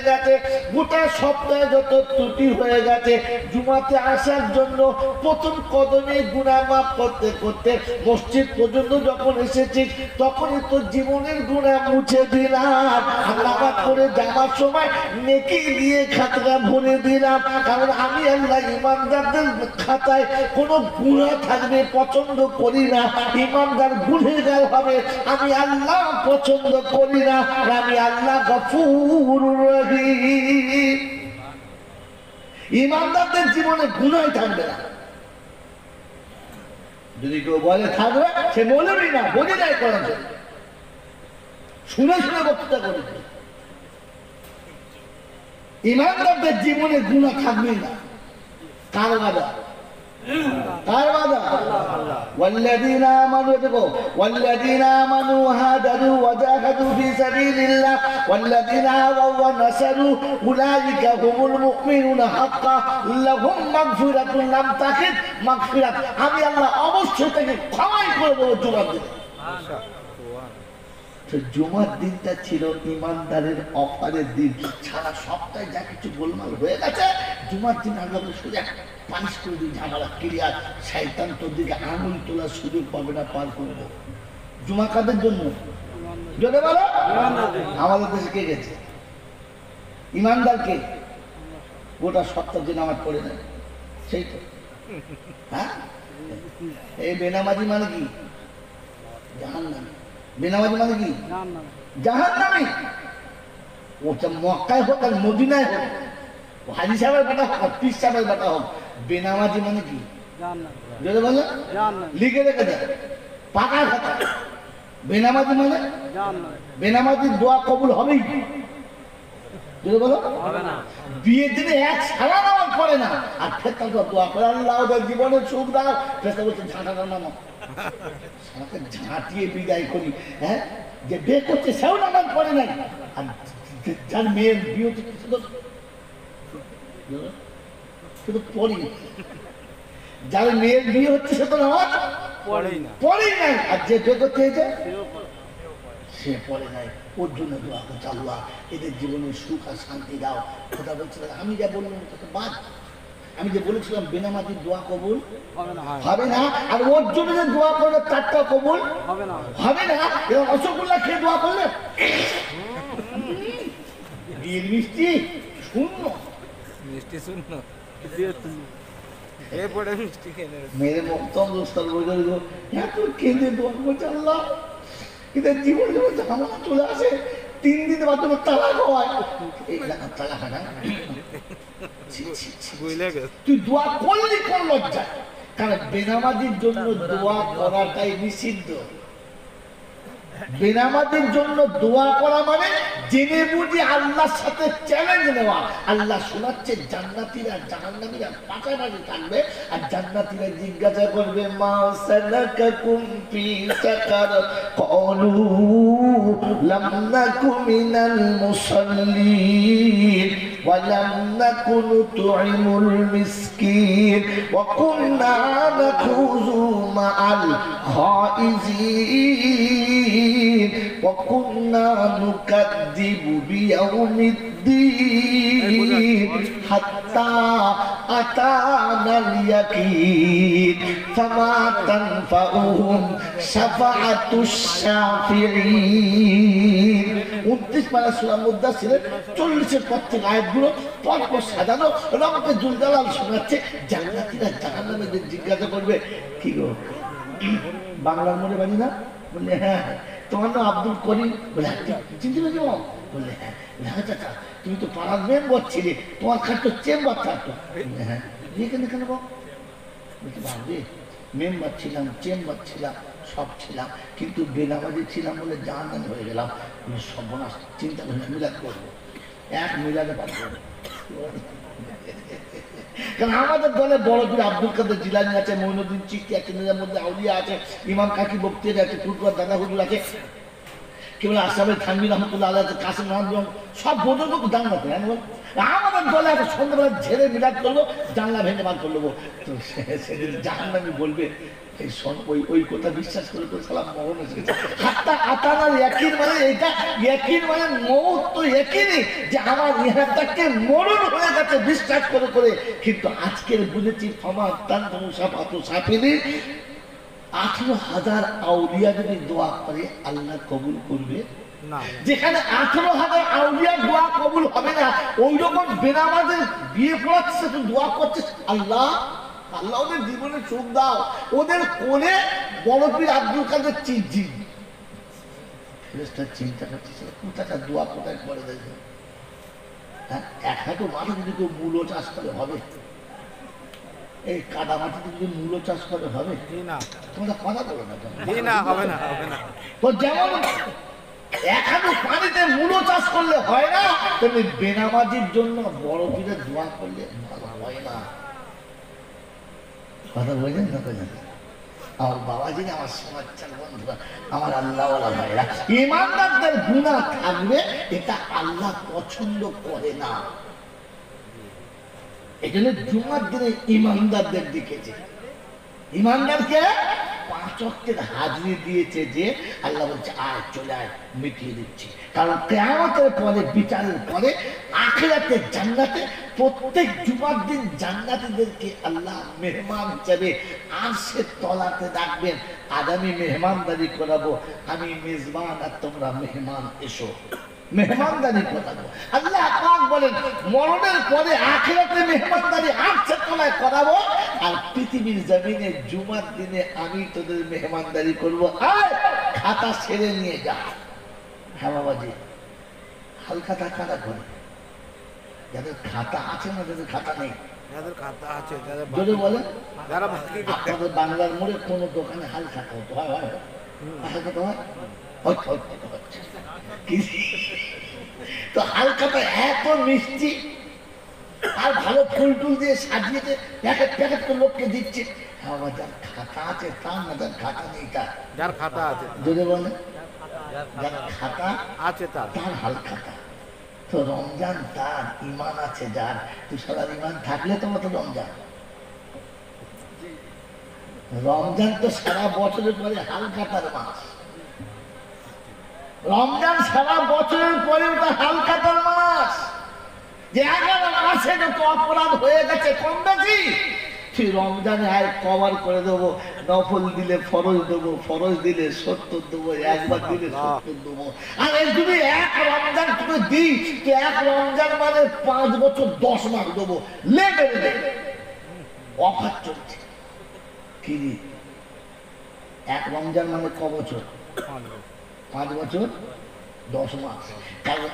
গোটা সপ্তাহে যত ত্রুটি হয়ে গেছে, জুমাতে আসার জন্য প্রথম কদমে গুনাহ মাফ করতে করতে মসজিদ পর্যন্ত যখন এসেছি, তখনই তো জীবনের গুনাহ মুছে দিলাম। আল্লাহ করে যাওয়ার সময় নেকি দিয়ে খাতা ভরে দিলাম, কারণ আমি আল্লাহ ঈমানদারদের খাতায় কোনো গুনাহ থাকবে পছন্দ করি না। ঈমানদার গুনাহগার হবে, আমি আল্লাহ পছন্দ করি না। আমি আল্লাহ গফুরুর রহিম। ঈমানদারদের জীবনে গুনাহ থাকবে না। যদি কেউ বলে থাকবে, সে বলেবি না, বোঝে যায় কোরআন শরীফ, শুনে শুনে বক্তৃতা করেছে। ঈমানদারদের জীবনে গুনাহ থাকবেই না। কার বাধা? কার বাধা? ওয়াল্লাযীনা আমানু, দেখো ওয়াল্লাযীনা আমানু হাজারু ওয়া জাহাদু ফি সাবিলিল্লাহ ওয়াল্লাযীনা আওয়াউ ওয়া নাসারু উলাইকা হুমুল মুমিনুনা হাক্কা লাহুম মাগফিরাতুন লাম তাকিদ মাগফিরাত। আমি আল্লাহ অবশ্যই তাকে ক্ষমাই করে দেব জুমার দিন। জুমার দিনটা ছিল ঈমানদারের অফারের দিন। সারা সপ্তাহে যা কিছু গোলমাল হয়ে গেছে, জুমার দিন আল্লাহ সোজা পানিশ করে দিই, ঝামেলা ক্লিয়ার, শয়তান তোর দিকে আঙুল তোলার সুযোগ পাবে না, পার করবো। জুমা কাদের জন্য? জোরে বলো। আমাদের দেশে কে গেছে? ঈমানদার কে? গোটা সপ্তাহ যে নামাজ পড়ে নেয় সেই তো। হ্যাঁ, এই বেনামাজি মানে কি? জাহান্নামী। বেনামাজি মানে কি? জাহান্নামী। ওটা মক্কায় হোক আর মদিনায় হোক, হাজি সাহেবের বেটা হোক আর পীর সাহেবের বেটা হোক, বেনামাজি মানে কি? যদি বলে লিখে রেখে দেয় পাকা খাতা। বেনামাজি মানে বেনামাজির দোয়া কবুল হবেই। যদি বলো বিয়ের দিনে এক সারা নামাজ পড়ে না, আর ফেরতা দোয়া করে আল্লাহ ওদের জীবনের সুখ দাও, ফেরতা বলছে ঝাঁটাটার নামাজ সারাকে ঝাঁটিয়ে বিদায় করি। হ্যাঁ, যে বিয়ে করছে সেও নামাজ পড়ে নাই, আর যার মেয়ের বিয়ে হচ্ছে শুধু পড়ি, যার মেয়ের বিয়ে হচ্ছে সে তো নামাজ পড়েই নাই, আর যে বিয়ে করতে হয়েছে সে পড়ে নাই। ওর জন্য দোয়া করছে আল্লাহ এদের জীবনে সুখ আর শান্তি দাও। কথা বলছিলাম, আমি যা বললাম বাদ, আমি যে বলেছিলাম বেনামাজির দোয়া কবুল হবে না, আর ওর জন্য যে দোয়া করলে তারটা কবুল হবে না। এবার রসগোল্লা খেয়ে দোয়া করলে বিয়ের মিষ্টি শূন্য, মিষ্টি শূন্য, মেরে মক্তম দোস্তার বলে এত কেঁদে দোয়া করছে আল্লাহ এদের জীবনে যখন ঝামেলা চলে আসে, 3 দিন বাথরুমে তালাক হয়, এই তালাক হয় না, তুই দোয়া করলি কোন লজ্জা? কারণ বেনামাজির জন্য দোয়া করাটাই নিষিদ্ধ। বেনামাজির জন্য দোয়া করা মানে জেনে বুঝে আল্লাহর সাথে চ্যালেঞ্জ নেওয়া। আল্লাহ শোনাচ্ছে জান্নাতীরা জাহান্নামীরা পাশাপাশি থাকবে, আর জান্নাতীরা জিজ্ঞাসা করবে মা সালাকাকুম ফি সাকার ক্বালু লাম নাকু মিনাল মুসাল্লিন ওয়া লাম নাকু নুতঈমুল মিসকিন ওয়া কুননা নাখুযু মাআল খাইজিন ওয়া কুননা নুকাযযিবু বিয়াউমিদ্দিন হাত্তা আতানাল ইয়াকিন ফামা তানফাউহুম শাফাআতুশ শাফিঈন। 29 পারা সূরা মুদাসসিরের 40-এর পর থেকে আয়াতগুলো পরপর সাজানো। রব্বে জুল জালাল শোনাচ্ছে জান্নাতীরা জাহান্নামীদের জিজ্ঞাসা করবে, কি গো বাংলার মোড়ে বাড়ি না? বললে হ্যাঁ। তোমার নাম আব্দুল করিম? বলে চিনতে পেরেছ? বললে হ্যাঁ। হ্যাঁ চাচা, তুমি তো পাড়ার মেম্বার ছিলে, তোমার খাটো চেম্বার থাকতো। হ্যাঁ, এখানে কেন বলতে পারবে? মেম্বার ছিলাম, চেম্বার ছিলাম, সব ছিলাম, কিন্তু বেনামাজি ছিলাম বলে জাহান্নামী হয়ে গেলাম। সর্বনাশ, চিন্তা করে মিলাদ করবো, এক মিলাদে পারবো। কারণ আমাদের দলে বড় পীর আব্দুল কাদের জিলানী আছে, মঈনুদ্দিন চিশতি আছে, নিজামুদ্দিন আউলিয়া আছে, ইমাম কাকি বক্তিয়ারি আছে, ফুরফুরার দাদা হুজুর আছে, কেবল আসামের থানভীর রহমতুল্লাহ আলাইহি আছে, কাসিম রহমান, সব বুজুর্গ জান্নাতে। আমাদের দলে আছে সন্ধ্যাবেলা ঝেড়ে মিলাদ করবো, জানলা ভেঙে বার করে নেবো। তো সেদিন জাহান্নামী বলবে ওই কথা বিশ্বাস করে তো সালাম মরণ এসেছে। হাত্তা আতানাল ইয়াকিন মানে এইটা, ইয়াকিন মানে মউত তো ইয়াকিনই যে আমার ইহাটাকে মরণ হয়ে গেছে বিশ্বাস করে করে। কিন্তু আজকের বুঝেছি ফামা তানফাউ শাফাআতু শাফিঈন, 18,000 আউলিয়া যদি দোয়া করে আল্লাহ কবুল করবে না। যেখানে 18,000 আউলিয়া দোয়া কবুল হবে না, ওই রকম বেনামাজের বিয়ে পড়াচ্ছে তো দোয়া করছে আল্লাহ আল্লাহ ওদের জীবনে সুখ দাও, ওদের কোলে বড় পীর আব্দুল কাদের চিঠি। চিন্তা করছিস কোথাটা দোয়া কোথায় করে দেয়? হ্যাঁ, এক হাঁটু মাঠে যদি কেউ মূলো চাষ করে হবে? এই কাদা মাটিতে যদি মূলো চাষ করে হবে? তোমরা কথা বলো না, হবে না, হবে না। তো যেমন এক হাঁটু পানিতে মূলো চাষ করলে হয় না, তেমনি বেনামাজির জন্য বড় পীরের দোয়া করলে ভালো হয় না। কথা বলছেন না? আমার বাবাজি, আমার সমাজের বন্ধুরা, আমার আল্লাহওয়ালা ভাইরা, ইমানদারদের গুনাহ থাকবে, এটা আল্লাহ পছন্দ করে না। এই জন্য জুমার দিনে ইমানদারদের দিকেছে, ইমানদারকে 5 ওয়াক্তের হাজিরি দিয়েছে যে আল্লাহ বলছে আয় চলে আয়, মিটিয়ে দিচ্ছি। কারণ কিয়ামতের পরে, বিচারের পরে, আখিরাতে জান্নাতে প্রত্যেক জুমার দিন জান্নাতীদেরকে আল্লাহ মেহমান হিসেবে আরশের তলাতে ডাকবেন, আজ আমি মেহমানদারি করাবো, আমি মেজবান আর তোমরা মেহমান, এসো মেহমানদারি করাবো। আল্লাহ পাক বলেন মরণের পরে আখিরাতে মেহমানদারি আরশের তলায় করাবো, আর পৃথিবীর জমিনে জুমার দিনে আমি তোদের মেহমানদারি করবো, আয় খাতা ছেড়ে নিয়ে যা। হ্যাঁ বাবাজি, হালকা টাকাটা করে যাদের খাতা আছে না, যাদের খাতা নেই, যাদের খাতা আছে যদি বলেন আপনাদের বাংলার মোড়ে কোনো দোকানে হাল খাতা হতো, হয় হয় হাল খাতা হয়, তো হালখাতা এত মিষ্টি আর ভালো ফুল টুল দিয়ে সাজিয়েছে, প্যাকেট প্যাকেট করে লোককে দিচ্ছে। আমার যার খাতা আছে তার না, যার খাতা নেই তার, যার খাতা আছে যদি বলে যার খাতা আছে তার হালখাতা। তো রমজান তার, ইমান আছে যার, তুই সবার ইমান থাকলে তোমার তো রমজান। রমজান তো সারা বছরের পরে হালখাতার মাস, রমজান সারা বছরের পরে ওটা হালখাতার মাস। যে 11 মাসে যত অপরাধ হয়ে গেছে কম বেশি, তুই রমজানে আয় কভার করে দেবো, নফল দিলে ফরজ দেবো, ফরজ দিলে 70 দেবো, একবার দিলে 70 দেবো। আর যদি এক রমজান তুমি দিই, তো এক রমজান মানে 5 বছর 10 মাস দেবো, লেগে অফার চলছে। কি এক রমজান মানে ক বছর? 5 বছর 10 মাস, কারণ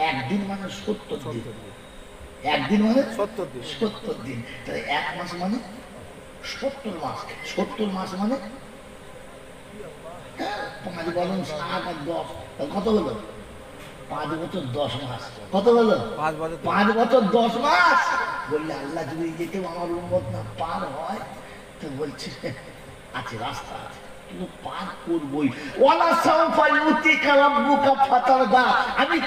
একদিন মানে 70 দিন, একদিন মানে 70 দিন, তাহলে 1 মাস মানে 70 মাস, 70 মাস মানে 5 বলুন 7 আর 10, কত হলো? 5 বছর 10 মাস। কত হলো? 5 বছর 10 মাস। বললে আল্লাহ যদি যেতে আমার উম্মত না পার হয়, তো বলছে আছে, রাস্তা আছে, কিন্তু পার করবই। ওয়ালা সাউফা ইউতিকা রাব্বুকা ফাতারদা, আমি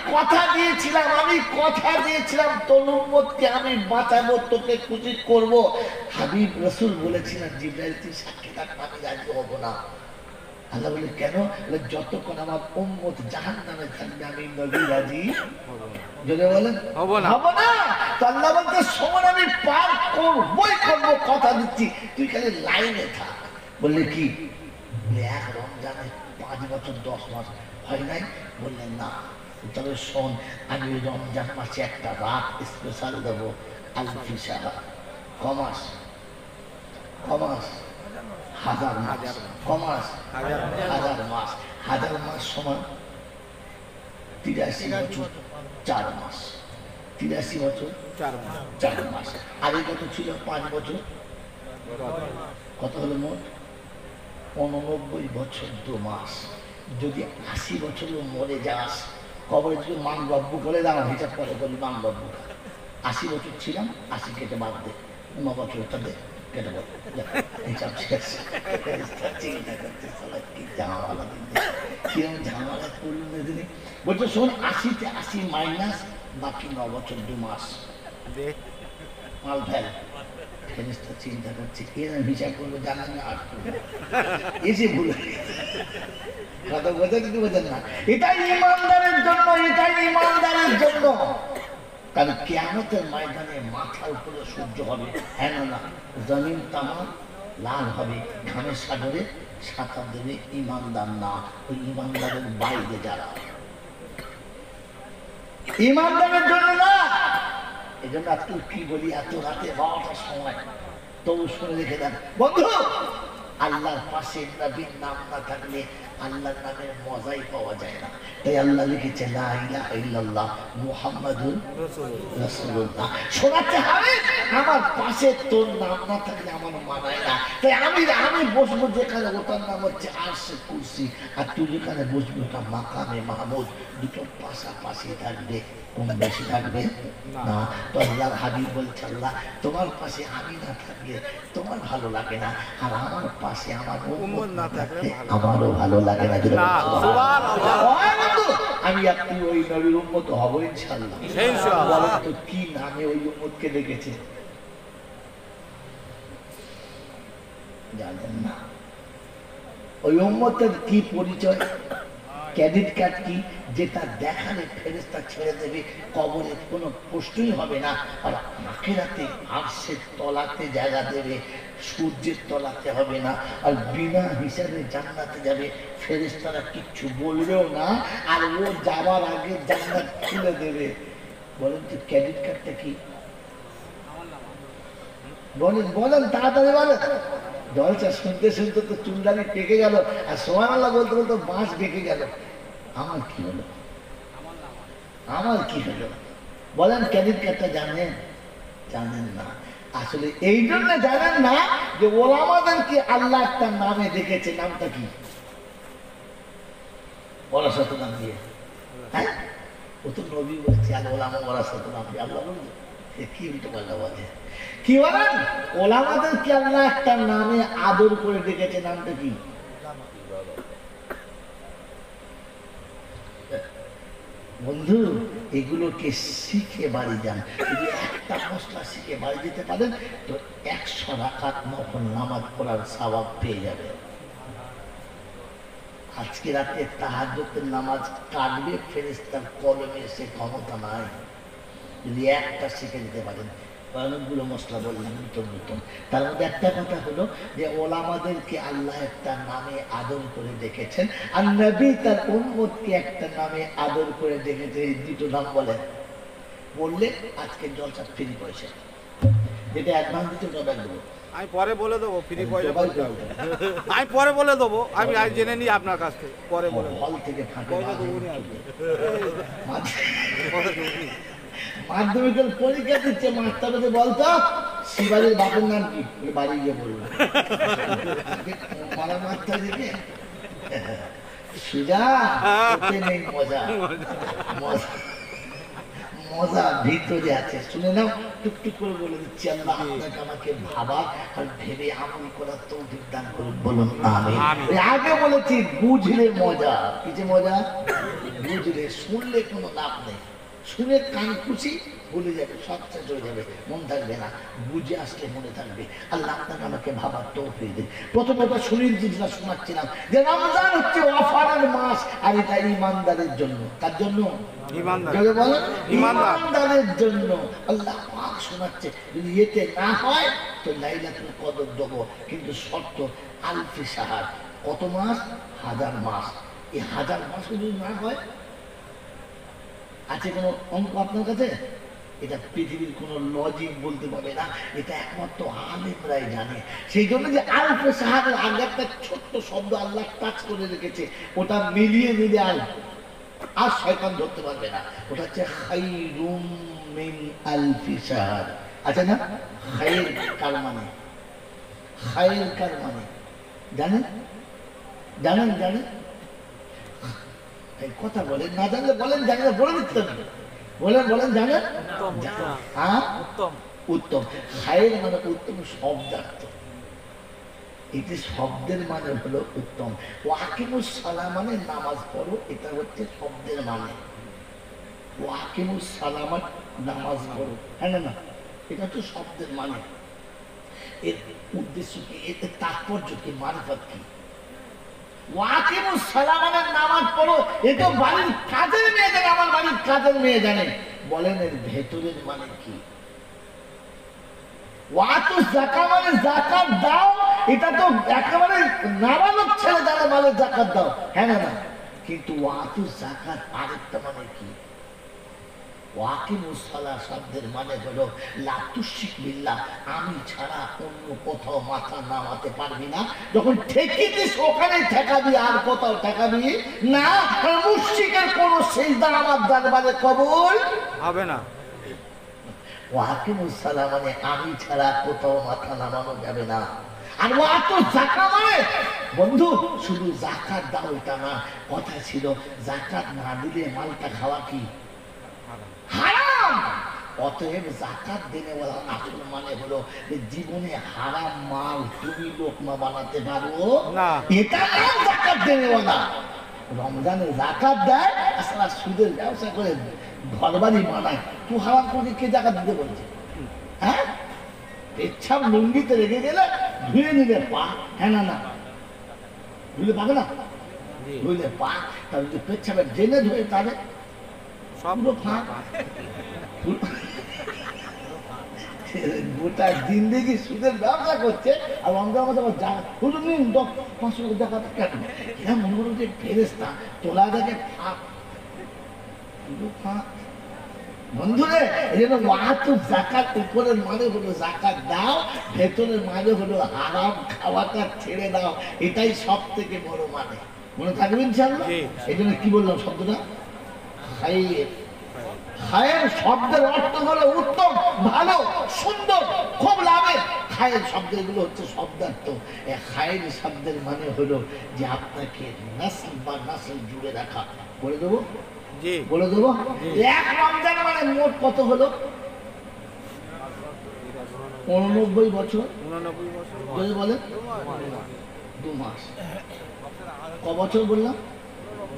কথা দিয়েছিলাম তোর উম্মতকে আমি বাঁচাবো, তোকে খুশি করব। হাবিব রাসূল বলেছিলেন জিবরাইল তুই সাক্ষী থাক, আমি রাজি হব না। আল্লাহ বলে কেন? যতক্ষণ আমার উম্মত জাহান্নামে থাকবে আমি নবী রাজি যদি বলেন হব না। তো আল্লাহ বলতে শোন, আমি পার করবই করবো, কথা দিচ্ছি, তুই খালি লাইনে থাক। বললে কি? এক রমজানে 5 বছর 10 মাস হয় নাই? বললেন না। তবে শোন, আমি রমজান মাসে একটা রাত স্পেশাল দেবো, আলফি সাহা, কমাস 1000 মাস, কমাস 1000 মাস, 1000 মাস সমান 83 বছর 4 মাস, 83 বছর 4 মাস। আগে কত ছিল? 5 বছর, কত হলো মোট? 89 বছর 2 মাস। যদি 80 বছরও মরে যাস, কবরে যদি মান রব্বু করে দাও, হিসাব করে বলি মান রব্বু 80 বছর ছিলাম, 80 কেটে বাদ দে, 9 বছরটা দে, কেটে বল, হিসাব শেষ। চিন্তা করতে কি ঝামেলা দিন, কিরম ঝামেলা করলেন দিনে। বলছে শোন, 80 তে 80 মাইনাস বাকি 9 বছর 2 মাস মাল ফেল। ফেরেশতা চিন্তা করছে এরা হিসাব করবে, জানা না আর এসে ভুল কথা বোঝা কিন্তু বোঝেন না। এটাই ইমানদারের জন্য, এটাই ইমানদারের জন্য। কারণ কিয়ামতের ময়দানে মাথার উপরে সূর্য হবে, হ্যাঁ না, জমিন তামাম লাল হবে, ঘামের সাগরে সাঁতার দেবে ইমানদার না, ওই ইমানদারের বাইরে যারা, ইমানদারের জন্য না। এই জন্য আজকে কি বলি, এত রাতে 12টার সময় তবু শুনে রেখে দেন বন্ধু, আল্লাহর পাশে নবীর নাম না থাকলে আল্লাহর নামের মজাই পাওয়া যায় না। তাই আল্লাহ লিখেছে লা ইলাহা ইল্লাল্লাহ মুহাম্মাদুর রাসূলুল্লাহ। শোনাতে হবে আমার পাশে তোর নাম না থাকলে আমার মানায় না। তাই আমি বসবো যেখানে, ওটার নাম হচ্ছে আরশে কুরসি, আর তুই যেখানে বসবি ওটা মাকামে মাহমুদ। দুটো পাশাপাশি থাকবে, কম বেশি থাকবে না। তো আল্লাহর হাবিব বলছে আল্লাহ তোমার পাশে আমি না থাকলে তোমার ভালো লাগে না, আর আমার পাশে আমার উম্মত না থাকলে আমারও ভালো লাগে না। আমি আপনি ওই নবীর উম্মত হব ইনশাআল্লাহ। বলেন তো কি নামে ওই উম্মতকে ডেকেছে? জানেন না? ওই উম্মতের কি পরিচয়, ক্রেডিট কার্ড কি, যেটা দেখালে ফেরেশতা ছেড়ে দেবে, কবরে কোনো প্রশ্নই হবে না। আর আখিরাতে আরশের তলাতে জায়গা দেবে, সূর্যের তলাতে হবে না, আর বিনা হিসাবে জান্নাতে যাবে, ফেরেশতারা কিচ্ছু বলবেও না, আর ও যাওয়ার আগে জান্নাত খুলে দেবে। বলেন তো ক্রেডিট কার্ডটা কি? বলেন তাড়াতাড়ি বলেন। জলসা শুনতে শুনতে তো চুলদানি পেকে গেল, আর সুবহানাল্লাহ বলতে বলতে বাঁশ বেঁকে গেল। আমার কি হলো, আমার কি হলো? বলেন ক্রেডিট কার্ডটা জানেন? জানেন না। আসলে এই জন্য জানেন না যে ওলামাদেরকে আল্লাহ একটা নামে ডেকেছে। নামটা কি? ওরাসাত নাম দিয়ে। হ্যাঁ, ও তো নবী বলেছে আর ওলামা ওরাসাত নাম দিয়ে। আল্লাহ বলছে কি উল্টো পাল্টা বলে, কি বলেন? ওলামাদেরকে আল্লাহ একটা নামে আদর করে ডেকেছে। নামটা কি? বন্ধু, এগুলোকে শিখে বাড়ি যান। যদি একটা মশলা শিখে বাড়ি যেতে পারেন তো 100 রাকাত নফল নামাজ পড়ার সওয়াব পেয়ে যাবে। আজকে রাতে তাহাজ্জুদের নামাজ কাটবে ফেরেশতার কলমে, সে ক্ষমতা নাই। যদি একটা শিখে যেতে পারেন, অনেকগুলো মশলা বললাম নতুন। তার মধ্যে একটা কথা হলো যে ওলামাদেরকে আল্লাহ একটা নামে আদর করে ডেকেছেন, আর নবী তার উম্মতকে একটা নামে আদর করে ডেকেছে। এই দুটো নাম বলেন, বললে আজকে জলসা ফ্রি পয়সা। যেটা অ্যাডভান্স দিতে ওটা ব্যাগ দেবো। আমি পরে বলে দেবো, ফ্রি পয়সা আমি পরে বলে দেবো, আমি আজ জেনে নিই আপনার কাছ থেকে, পরে বলে হল থেকে ফাঁকে পয়সা দেবো নি আপনি। মাধ্যমিকের পরীক্ষা দিচ্ছে, মাস্টারকে বলতো শিবাজীর বাপের নাম কি, বাড়ি গিয়ে বলবো মারা মাস্টার দিকে সুজা নেই, মজা মজা মজা ভিতরে আছে। শুনে নাও, টুকটুক করে বলে দিচ্ছি, আল্লাহ আপনাকে আমাকে ভাবা আর ভেবে আমল করার তৌফিক দান করুন, বলুন আমিন। আগে বলেছি বুঝলে মজা, কি যে মজা, বুঝলে, শুনলে কোনো লাভ নেই, শুনে কান খুশি ভুলে যাবে, সব শেষ হয়ে যাবে, মন থাকবে না, বুঝে আসলে মনে থাকবে। আল্লাহ আপনাকে আমাকে ভাবার তৌফিক দিন। প্রথমত সুনীল জিনিসটা শোনাচ্ছিলাম যে রমজান হচ্ছে অফারের মাস, আর এটা ইমানদারের জন্য। কার জন্য? ইমানদারের জন্য। আল্লাহ পাক শোনাচ্ছে, যদি এতে না হয় তো লাইলাতুল কদর দেবো, কিন্তু শর্ত আলফি সাহার। কত মাস? 1000 মাস। এই 1000 মাস যদি না হয়, আছে কোনো অঙ্ক আপনার কাছে? এটা পৃথিবীর কোন লজিক বলতে পারে না, এটা একমাত্র আলেমরাই জানে। সেই জন্য যে আলফে সাহাদের আগে একটা ছোট্ট শব্দ আল্লাহ টাচ করে রেখেছে, ওটা মিলিয়ে নিলে আর শয়তান ধরতে পারবে না। ওটা হচ্ছে খায়রুম মিন আলফি শাহর। আছে না? খায়র কার মানে, খায়র কার মানে জানেন? জানেন? জানেন? কথা বলেন, না জানলে বলেন, জানলে বলে দিতে হবে। বলেন বলেন, জানেন? হ্যাঁ, উত্তম। খায়ের মানে উত্তম শব্দার্থ, এটি শব্দের মানে হলো উত্তম। ওয়াকিমুস সালাম মানে নামাজ পড়ো, এটা হচ্ছে শব্দের মানে। ওয়াকিমুস সালাম নামাজ পড়ো, হ্যাঁ না, এটা হচ্ছে শব্দের মানে। এর উদ্দেশ্য কি, এতে তাৎপর্য কি, মারিফাত কি? ওয়াকিমুস সালাম মানে নামাজ পড়ো, এ তো বাড়ির কাজের মেয়ে জানে, আমার বাড়ির কাজের মেয়ে জানে। বলেন এর ভেতরের মানে কি? ওয়াতু যাকাত মানে যাকাত দাও, এটা তো একেবারে নাবালক ছেলে যারা বলে যাকাত দাও, হ্যাঁ না? কিন্তু ওয়াতু যাকাত আরেকটা মানে কি? ওয়াকিমুস সালাহ শব্দের মানে হলো লা তুশরিক বিল্লাহ, আমি ছাড়া অন্য কোথাও মাথা নামাতে পারবি না। যখন ঠেকি দিস ওখানে ঠেকাবি, আর কোথাও ঠেকাবি না। মুশরিকের কোন সিজদা আমার দরবারে কবুল হবে না। ওয়াকিমুস সালাহ মানে আমি ছাড়া কোথাও মাথা নামানো যাবে না। আর ওয়াতু যাকাত মানে বন্ধু শুধু যাকাত দাও এটা না, কথা ছিল যাকাত না দিলে মালটা খাওয়া কি হারাম। অতএব যাকাত দেনে বলা আসল মানে হলো জীবনে হারাম মাল তুমি লোকমা বানাতে পারো না, এটা নাম যাকাত দেনে বলা। রমজানে যাকাত দেয়, আসলে সুদের ব্যবসা করে ঘরবাড়ি বানায়, তুই হারাম করে কে যাকাত দিতে বলছে? হ্যাঁ, পেচ্ছাপ লুঙ্গিতে রেখে গেলে ধুয়ে নিলে পা, হ্যাঁ না? ধুলে পাবে না, ধুলে পা, তাহলে যদি পেচ্ছাপে জেনে ধুয়ে তাহলে গোটা দিন দেখি সুদের ব্যবসা করছে, আর রমজান মাসে আবার যা হুজুর নিন 500 টাকা কেন, এরা মনে করো যে ফেরেশতা, তোলা দেখে ফাঁক ফাঁক। বন্ধুরে, এই জন্য ওয়াতু যাকাত উপরের মানে হলো যাকাত দাও, ভেতরের মানে হলো হারাম খাওয়াটা ছেড়ে দাও, এটাই সব থেকে বড় মানে। মনে থাকবে ইনশাআল্লাহ। এই জন্য কি বললাম শব্দটা খায়ের। খায়ের শব্দের অর্থ হলো উত্তম, ভালো, সুন্দর, খুব লাভের। খায়ের শব্দগুলো হচ্ছে শব্দার্থ। খায়ের শব্দের মানে হলো যে আপনাকে নাসল বা নাসল জুড়ে রাখা। বলে দেবো, বলে দেবো, এক রমজান মানে মোট কত হলো? 89 বছর। 89 বছর বলে 2 মাস। ক বছর বললাম?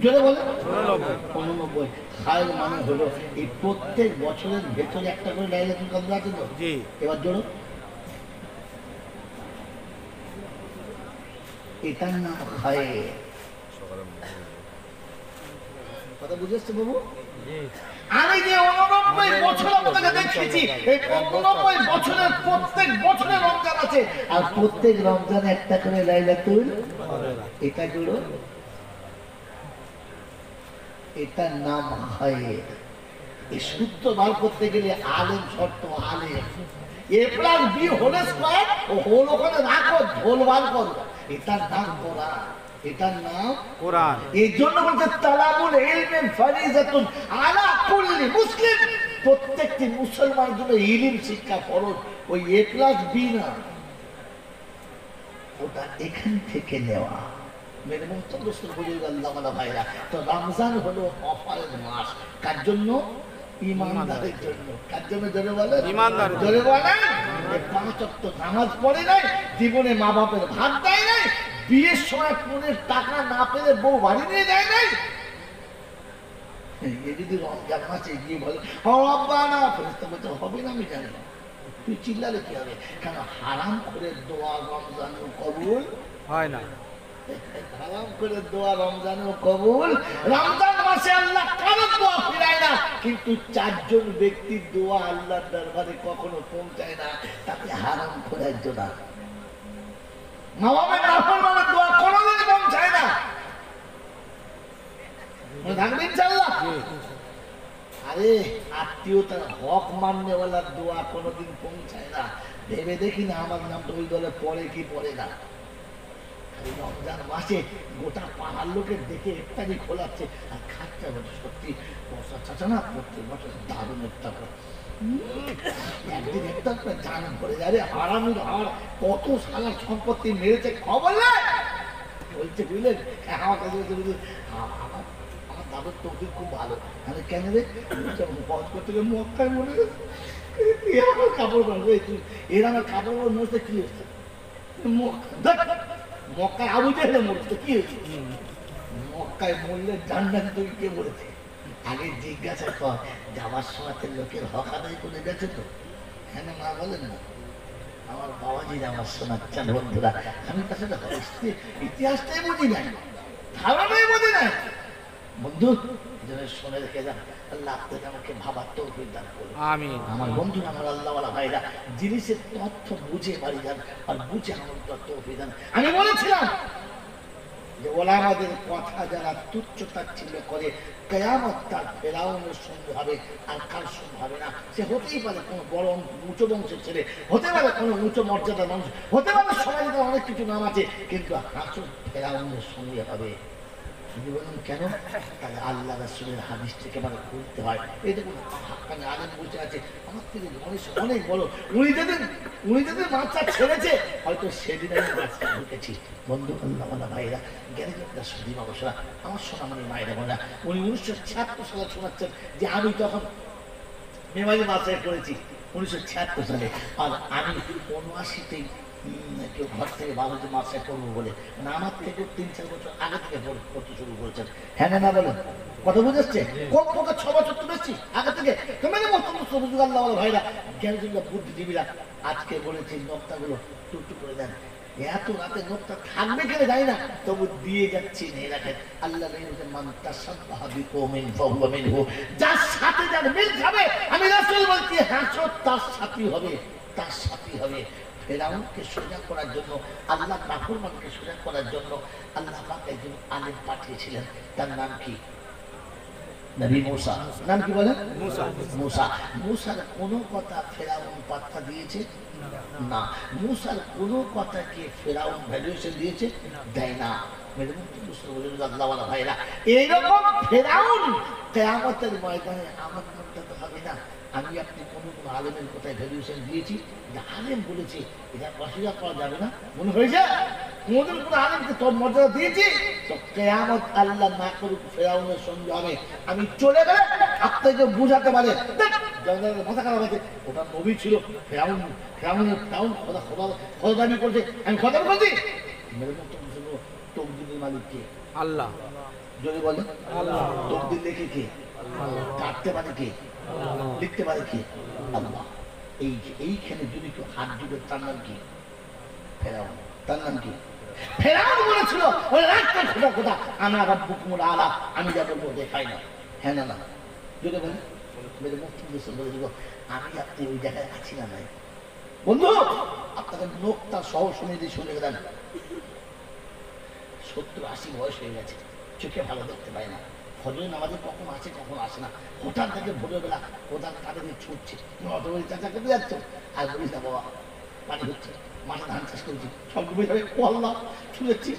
জোরে বলে 89। খায়ের মানে হলো এই প্রত্যেক বছরের ভেতরে একটা করে লাইলাতুল কদর আছে তো। এবার জোড়ো, এটার নাম খায়ের। কথা বুঝেছো বাবু? আমি যে 89 বছর আপনাকে দেখেছি, এই 89 বছরের প্রত্যেক বছরে রমজান আছে, আর প্রত্যেক রমজানে একটা করে লাইলাতুল কদর। এটা জোড়ো, এটার নাম খায়ের। এই সূত্র বার করতে গেলে আলেম শর্ত, আলেম এ প্লাস বি হোল স্কয়ার ও হোল ওখানে রাখো, ঢোল বার করো, এটার নাম কোরআন, এটার নাম কোরআন। এই জন্য বলতে তালাবুল ইলমি ফারিজাতুন আলা কুল্লি মুসলিম, প্রত্যেকটি মুসলমানের জন্য ইলম শিক্ষা ফরজ। ওই এ প্লাস বি না, ওটা এখান থেকে নেওয়া। মেরে মোহতরম বুজুর্গ আল্লাহ ওয়ালা ভাইরা, তো রমজান হলো অফারের মাস, কার জন্য? ইমানদারের জন্য। কার জন্য? জোরে বলেন, ইমানদার। জোরে বলেন। এই 5 ওয়াক্ত নামাজ পড়ে নাই, জীবনে মা বাপের ভাত দেয় নাই, বিয়ের সময় ফোনের টাকা না পেলে বউ বাড়ি নিয়ে যায় নাই। এই যদি রমজান মাসে গিয়ে বলে রব্বানা, ফেরেশতা বলতে হবে না, আমি জানি না, তুই চিল্লালে কি হবে? কেন? হারাম করে দোয়া রমজানেও কবুল হয় না। হারাম করে দোয়া রমজানেও কবুল। রমজান মাসে আল্লাহ কারো দোয়া ফিরায় না, কিন্তু 4 জন ব্যক্তির দোয়া আল্লাহর দরবারে কখনো পৌঁছায় না, তাকে হারাম করে একজন। মা বাবার নাফরমানের দোয়া কোনোদিন পৌঁছায় না, থাকবে ইনশাআল্লাহ। আরে আত্মীয়তার হক মাননেওয়ালার দোয়া কোনোদিন পৌঁছায় না। ভেবে দেখি না আমার নামটা ওই দলে পড়ে কি পড়ে না। রমজান মাসে গোটা পাড়ার লোকের দেখে ইফতারি খোলাচ্ছে আর খাচ্ছে, সত্যি বর্ষা চাচা না প্রত্যেক বছর দারুণ ইফতার করে। একদিন ইফতার করে জান করে যাবে হারামির হার কত সালার সম্পত্তি মেরেছে খবর নেই। বলছে বুঝলেন, আমার কাছে আমার দাদুর তৌফিক খুব ভালো। আমি কেন রে বধ করতে গেলে মক্কায় মনে আমার কাপড় বাঁধবে, এর আমার কাপড় মরতে কি হচ্ছে? মক্কায় আবু জেহেল মরতে কি হচ্ছে? মক্কায় মরলে জান্নাত তুমি কে বলেছে? আগে জিজ্ঞাসা কর যাওয়ার সময় লোকের হক আদায় করে গেছে তো? হ্যাঁ না, বলেন না। আমার বাবাজির আমার শোনাচ্ছেন বন্ধুরা, আমি তার সাথে ইতিহাসটাই বুঝি নাই, ধারণাই বুঝি নাই। বন্ধু শুনে রেখে যান, আল্লাহ আপনাকে আমাকে ভাবার তৌফিক দান করুন। আমিন। আমার বন্ধু আমার আল্লাহ ওয়ালা ভাইরা, জিনিসের তথ্য বুঝে বাড়ি যান আর বুঝে আমার তৌফিক দান। আমি বলেছিলাম যে ওলামাদের কথা যারা তুচ্ছ তাচ্ছিল্য করে, কিয়ামত তার ফেরাউনের সঙ্গে হবে আর কার সঙ্গে হবে না। সে হতেই পারে কোনো বড় উঁচু বংশের ছেলে, হতে পারে কোনো উঁচু মর্যাদার মানুষ, হতে পারে সমাজে অনেক কিছু নাম আছে, কিন্তু হাসুর ফেরাউনের সঙ্গে হবে। বলুন কেন? তাহলে আল্লাহ রাসূলের হাদিস থেকে মানে খুলতে হয়। এই দেখুন হাক্কানি আলেম বসে আছে, আমার থেকে অনেক বড়, উনি যদি মাছটা ছেড়েছে হয়তো সেদিন আমি মাছটা ঢুকেছি। বন্ধু আল্লাহ ভাইরা, জ্ঞানীরা সুদী মানুষরা, আমার সোনামণি মায়েরা বোনেরা, উনি 1976 সালে শোনাচ্ছেন যে আমি তখন মেমারি মাছরায় করেছি 1976 সালে, আর আমি 79তেই কেউ ঘর থেকে বাবাজি মাছরায় করবো বলে, মানে আমার থেকে 3-4 বছর আগে থেকে পড়তে শুরু করেছেন। হ্যাঁ না বলেন, কথা বুঝেছে? কম পক্ষে 6 বছর তো বেশি আগে থেকে। আল্লাহ ভাইরা, জ্ঞানীরা বুদ্ধিজীবীরা আজকে বলেছে নোক্তাগুলো টুকটুক করে দেন। এত রাতে নোক্তা থাকবে কেন জানি না, তবু দিয়ে যাচ্ছি। নিয়ে রাখেন, আল্লাহ যার সাথে যার মিল খাবে, আমি রাসূল বলছি হাসর তার সাথী হবে, তার সাথী হবে। ফেরাউনকে সোজা করার জন্য, আল্লাহ নাফরমানকে সোজা করার জন্য আল্লাহ পাক একজন আলেম পাঠিয়েছিলেন। তার নাম কি? নবী মূসা। নাম কি বলেন? মূসা। মূসার কোনো কথা ফেরাউন পাত্তা দিয়েছে না। মূসার কোনো কথাকে ফেরাউন ভ্যালুয়েশন দিয়েছে? দেয় না। ভাইরা, এইরকম ফেরাউন কিয়ামতের ময়দানে আমার নামটা তো হবে না। আমি আপনি কোনো আলেমের কোথায় ভ্যালুয়েশন দিয়েছি? আলেম বলেছে এটা অস্বীকার করা যাবে না, মনে হয়ে যায় কোনদিন কোনো আলেমকে তোর মর্যাদা দিয়েছি? তো কিয়ামত আল্লাহ না করুক ফেরাউনের সঙ্গে হবে। আমি চলে গেলে আপনাকে বুঝাতে পারে মাথা খারাপ আছে, ওটা নবী ছিল, ফেরাউনের খোদা দাবি করছে, আমি খোদা বলছি। মেরে মতো তকদিরের মালিক কে? আল্লাহ। যদি বলে আল্লাহ। তকদির লেখে কে? কাটতে পারে কে? লিখতে পারে কে? আল্লাহ। এইখানে যদি কেউ হাত দিবে তার নাম কি? ফেরাউন। তার নাম কি? ফেরাউন বলেছিল ওই রাতটা খোদা খোদা আনা রাব্বুকুমুল আলা, আমি যা বলবো দেখাই না। হ্যাঁ না যদি বলে মেরে মুখ বলে দিব আমি আপনি ওই জায়গায় আছি না নাই। বন্ধু আপনাকে নোকটা সহ শুনে দিয়ে শুনে গেলেন, 70-80 বয়স হয়ে গেছে, চোখে ভালো দেখতে পায় না, ফজরের নামাজে কখন আসে কখন আসে না, হঠাৎ থেকে ভোরবেলা কোথাও তাদের ছুটছে, তুমি অত বলি চাচা কেটে যাচ্ছ, আর বলিস না বাবা পানি হচ্ছে, মাঠে ধান চাষ করেছি, সব ডুবে যাবে, ও আল্লাহ ছুটেছি,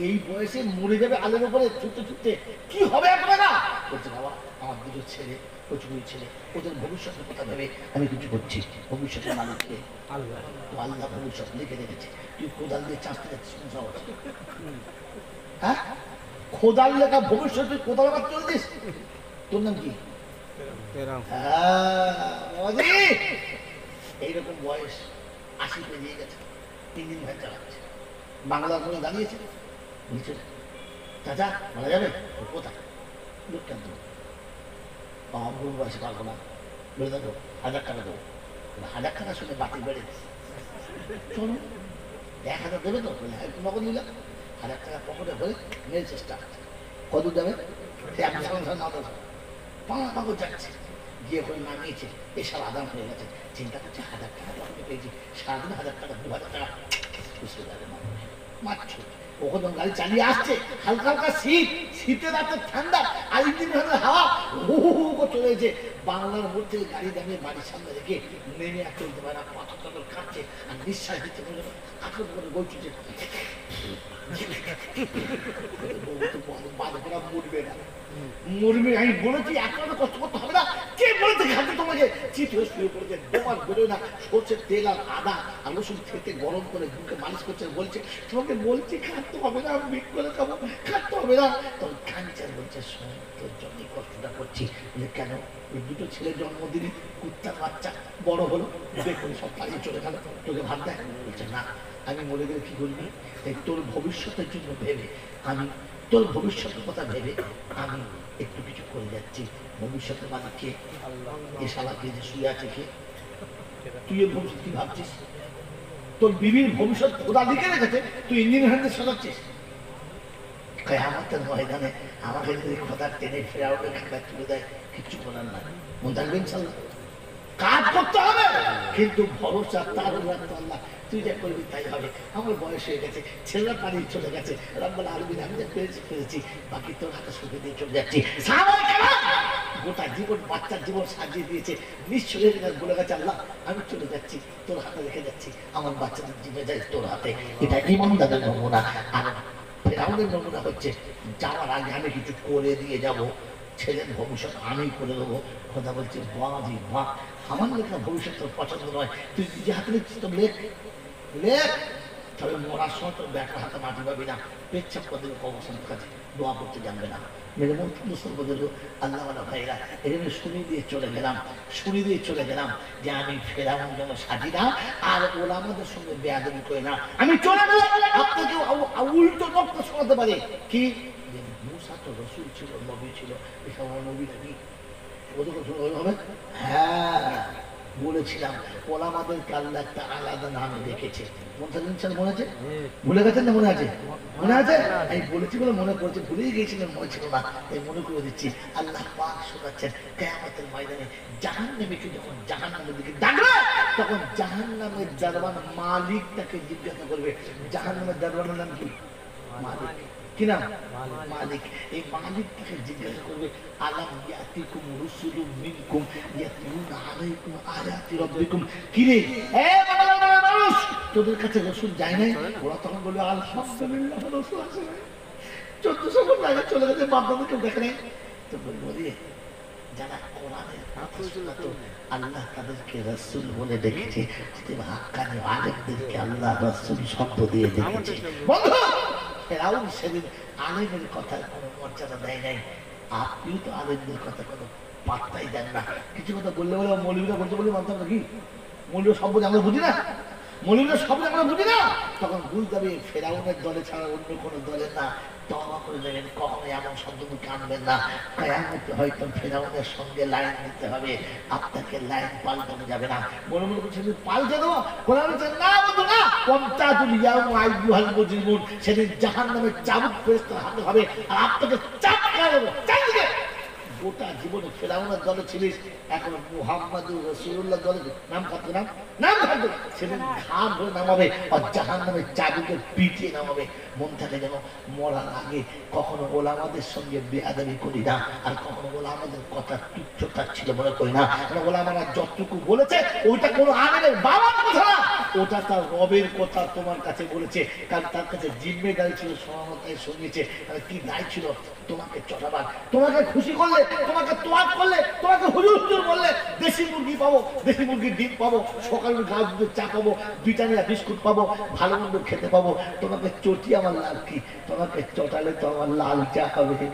এই বয়সে মরে যাবে আলের উপরে ছুটতে ছুটতে, কি হবে এখন না? বলছে বাবা আমার দুটো ছেলে, প্রচুর ছেলে, ওদের ভবিষ্যতের কথা ভেবে আমি কিছু করছি, ভবিষ্যতের মানুষকে আল্লাহ ভবিষ্যৎ লিখে রেখেছে, তুই কোদাল দিয়ে চাষতে যাচ্ছিস, হ্যাঁ খোদার লেখা ভবিষ্যৎ, তুই কোদাল আবার চলছিস, তোর নাম কি? এইরকম বয়স 80 পেরিয়ে গেছে, 3 দিন ভ্যান চালাচ্ছে, বাংলার মনে দাঁড়িয়েছে, নিচে চাচা মারা যাবে, কোথায় লোক কেন দেবো, আমার বয়সে পারবো না, বলে দেবো 1000 টাকা দেবো, 1000 টাকা শুনে বাতি বেড়ে চলো 1000 দেবে তো, বলে হ্যাঁ নগদ নিলাম, 1000 টাকা পকেটে ভরে মেয়ের চেষ্টা কত দেবে, সে আপনি পাগল যাচ্ছে, গিয়ে করে নামিয়েছে, এসব আদান হয়ে গেছে, চিন্তা করছে 1000 টাকা পকেটে পেয়েছি, সারাদিন 1000 টাকা 2000 টাকা বুঝতে পারে মানুষ মারছ, ওখানে গাড়ি চালিয়ে আসছে, হালকা হালকা শীত, শীতে রাতে ঠান্ডা, আর ইঞ্জিন হাওয়া হু হু হু করে চলে এসে বাংলার মধ্যে গাড়ি দাঁড়িয়ে বাড়ির সামনে রেখে নেমে আর চলতে পারে না, পাথর টাথর কাটছে আর নিঃশ্বাস দিতে পারে না, আঠেরো করে বলছে মরবে না, মরবে, আমি বলেছি একটা কষ্ট করতে হবে না, কে বলেছে খাতে তোমাকে, চিত হয়ে শুয়ে পড়েছে, তোমার বেরোয় না, সরষের তেল আর আদা আর রসুন খেতে গরম করে বুকে মালিশ করছে, বলছে তোমাকে বলছি খাটতে হবে না, মিট করে খাবো, খাটতে হবে না, তখন কাঞ্চার বলছে শোন তোর জন্যই কষ্টটা করছি, কেন ওই দুটো ছেলে জন্মদিনে কুত্তার বাচ্চা বড় হলো, দেখুন সব পালিয়ে চলে গেল, তোকে ভাব দেয়, বলছে না আমি মরে গেলে কি করবি, তোর ভবিষ্যতের জন্য ভেবে আমি, তোর ভবিষ্যতের কথা ভেবে আমি একটু কিছু করে যাচ্ছি, ভবিষ্যতের মালিক কে? এ শালাকে যে শুয়ে আছে কে? তুই এর ভবিষ্যৎ কি ভাবছিস? তোর বিবির ভবিষ্যৎ খোদা লিখে রেখেছে, তুই ইঞ্জিনিয়ার হাতে সাজাচ্ছিস, কিয়ামতের ময়দানে আমাকে যদি খোদা টেনে ফেরাউনে খাতা তুলে দেয়, কিচ্ছু বলার না, মনে থাকবে ইনশাল্লাহ, কাজ করতে হবে কিন্তু ভরসা তার রাখতে আল্লাহ, তুই যা করবি তাই হবে, আমার বয়স হয়ে গেছে, ছেলেরা পালিয়ে চলে গেছে, রব্বুল আলামিন আমি যা পেরেছি বাকি তোর হাতে সুখে দিয়ে চলে যাচ্ছি, গোটা জীবন বাচ্চার জীবন সাজিয়ে দিয়েছে, নিশ্চয়ই বলে গেছে আল্লাহ আমি চলে যাচ্ছি, তোর হাতে রেখে যাচ্ছি, আমার বাচ্চাদের জীবনে যায় তোর হাতে, এটা ইমানদারের নমুনা। আর ফেরাউনের নমুনা হচ্ছে যাওয়ার আগে আমি কিছু করে দিয়ে যাব, ছেলের ভবিষ্যৎ আমি করে দেবো, কথা বলছে বাজি মা আমার লেখা ভবিষ্যৎ তোর পছন্দ নয়, তুই নিজে হাতে লিখছিস তো লেখ, লেখ, তবে মরার সময় তোর ব্যাটার হাতে মাটি পাবি না, পেচ্ছাপ করে দেবে কবসনের কাছে, দোয়া করতে জানবে না, মেরে মন মুসল বলে দেবো আল্লাহ ভাইরা, এখানে শুনি দিয়ে চলে গেলাম যে আমি ফেরাউন যেন সাজি না, আর ওরা আমাদের সঙ্গে বেয়াদবি করে না, আমি চলে গেলাম, আপনাকে উল্টো রক্ত শোনাতে পারে কি মুসা তো রসুল ছিল, নবী ছিল, এসব নবী নাকি ওদের কথা হবে, হ্যাঁ বলেছিলাম ওরা আমাদেরকে আল্লাহ একটা আলাদা নাম রেখেছে, মনে আছে, ভুলে গেছেন না? মনে আছে, মনে আছে, আমি বলেছি বলে মনে করেছি, ভুলেই গিয়েছিলেন, মনে ছিল না, তাই মনে করে দিচ্ছি, আল্লাহ পাক শোনাচ্ছেন কিয়ামতের ময়দানে জাহান্নামীকে যখন জাহান্নামের দিকে ডাকবে, তখন জাহান্নামের দরবার মালিক তাকে জিজ্ঞাসা করবে, জাহান্নামের দরবারের নাম কি? মালিক, কি নাম? মালিক। এই মালিক তাকে জিজ্ঞাসা করবে আলাম ইয়াতিকুম রুসুলুম মিনকুম ইয়াতলুনা আলাইকুম আয়াতি রাব্বিকুম, কি রে এ মানুষ তোদের কাছে রাসূল যায় নাই? ওরা তখন বলবে আলহামদুলিল্লাহ রাসূল আসে নাই, 1400 বছর আগে চলে গেছে, বাপ দাদা কেউ দেখে নাই, তো বলবো রে যারা কোরআনের কথা শোনাতো আল্লাহ তাদেরকে রাসূল বলে ডেকেছে, হাক্কানি আলেমদেরকে আল্লাহ রাসূল শব্দ দিয়ে ডেকেছে। বন্ধু ফেরাউন সেদিন আলেমের কথার কোনো মর্যাদা দেয় নাই, আপনিও তো আলেমদের কথা কোনো পাত্তাই দেন না, কিছু কথা বললে বলে মৌলবীরা বলতে বলে মানতাম নাকি? মৌলবী শব্দ আমরা বুঝি না, মৌলবীরা শব্দ আমরা বুঝি না, তখন বুঝতে হবে ফেরাউনের দলে ছাড়া অন্য কোনো দলে না, তওবা করে দেবেন, কখনো এমন শব্দ মুখে আনবেন না, কিয়ামতে হয়তো ফেরাউনের সঙ্গে লাইন দিতে হবে, আপনাকে লাইন পাল্টানো যাবে না, মনে মনে করছেন পাল্টে দেবো, কোরআন বলছে না বন্ধু না, ওয়ামতাজুল ইয়াউমা আইয়ুহাল মুজরিমুন, সেদিন জাহান্নামের চাবুক ফেরেশতার হাতে হবে, আর আপনাকে চাপকা দেবে, চারদিকে গোটা জীবনে ফেরাউনের দলে ছিলিস, এখন মুহাম্মাদুর রাসূলুল্লাহ দলে নাম থাকবে, নাম থাকবে, সেদিন ঘাম ধরে নামাবে আর জাহান্নামের চাবুকে পিটিয়ে নামাবে, মন থাকে যেন মরার আগে কখনো ওলামাদের সঙ্গে বেয়াদবি করি না, আর কখনো ওলামাদের কথা তুচ্ছতা ছিল মনে করি না। ওলামারা যতটুকু বলেছে ওইটা কোনো আমের বাবার কথা না, ওটা তার রবের কথা তোমার কাছে বলেছে, কারণ তার কাছে জিম্মেদারি ছিল, সমানতায় শুনিয়েছে। কি দায় ছিল তোমাকে চলাবার, তোমাকে খুশি করলে, তোমাকে তোয়াজ করলে, তোমাকে হুজুর হুজুর বললে দেশি মুরগি পাবো, দেশি মুরগির ডিম পাবো, সকালে গাছ দুধের চা পাবো, ব্রিটানিয়া বিস্কুট পাবো, ভালো মন্দ খেতে পাবো। তোমাকে চটি আমার লাল কি, তোমাকে চটালে তো আমার লাল চা হবে,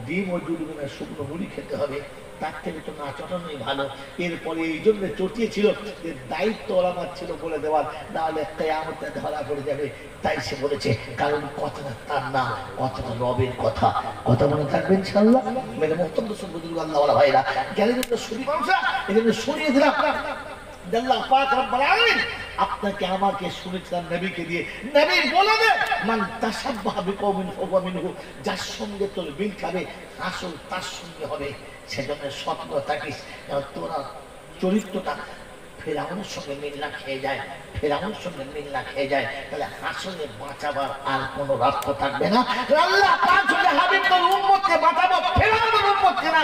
ডিম ও জুড়বে না, শুকনো মুড়ি খেতে হবে, তার থেকে তো না চটানোই ভালো। এরপরে এই জন্য চটিয়েছিল যে দায়িত্ব আমার ছিল বলে দেওয়ার, না হলে কিয়ামতে ধরা পড়ে যাবে। তাই সে বলেছে, কারণ কথাটা তার না, কথাটা রবের কথা। কথা মনে থাকবে ইনশাআল্লাহ। মেরে মোহতরম সুবহানাল্লাহ আল্লাহওয়ালা ভাইরা, জ্ঞানের জন্য শুনি মানুষরা এজন্য শুনিয়ে দিলাম। আল্লাহ পাক রব্বুল আলামিন আপনাকে আমাকে শুনেছিলাম নবীকে দিয়ে, নবী বলে দে মান তাশাব্বাহা বিকওমিন ফাহুয়া মিনহু, যার সঙ্গে তোর মিল খাবে আসল তার সঙ্গে হবে। সেজন্য সতর্ক থাকিস, তোরা চরিত্রটা ফেরাউনের সঙ্গে মিল না খেয়ে যায়, ফেরাউনের সঙ্গে মিল না খেয়ে যায়, তাহলে আসলে বাঁচাবার আর কোনো রাস্তা থাকবে না। আল্লাহ পাক বলে হাবিব তোর উম্মতকে বাঁচাবো, ফেরাউনের উম্মতকে না,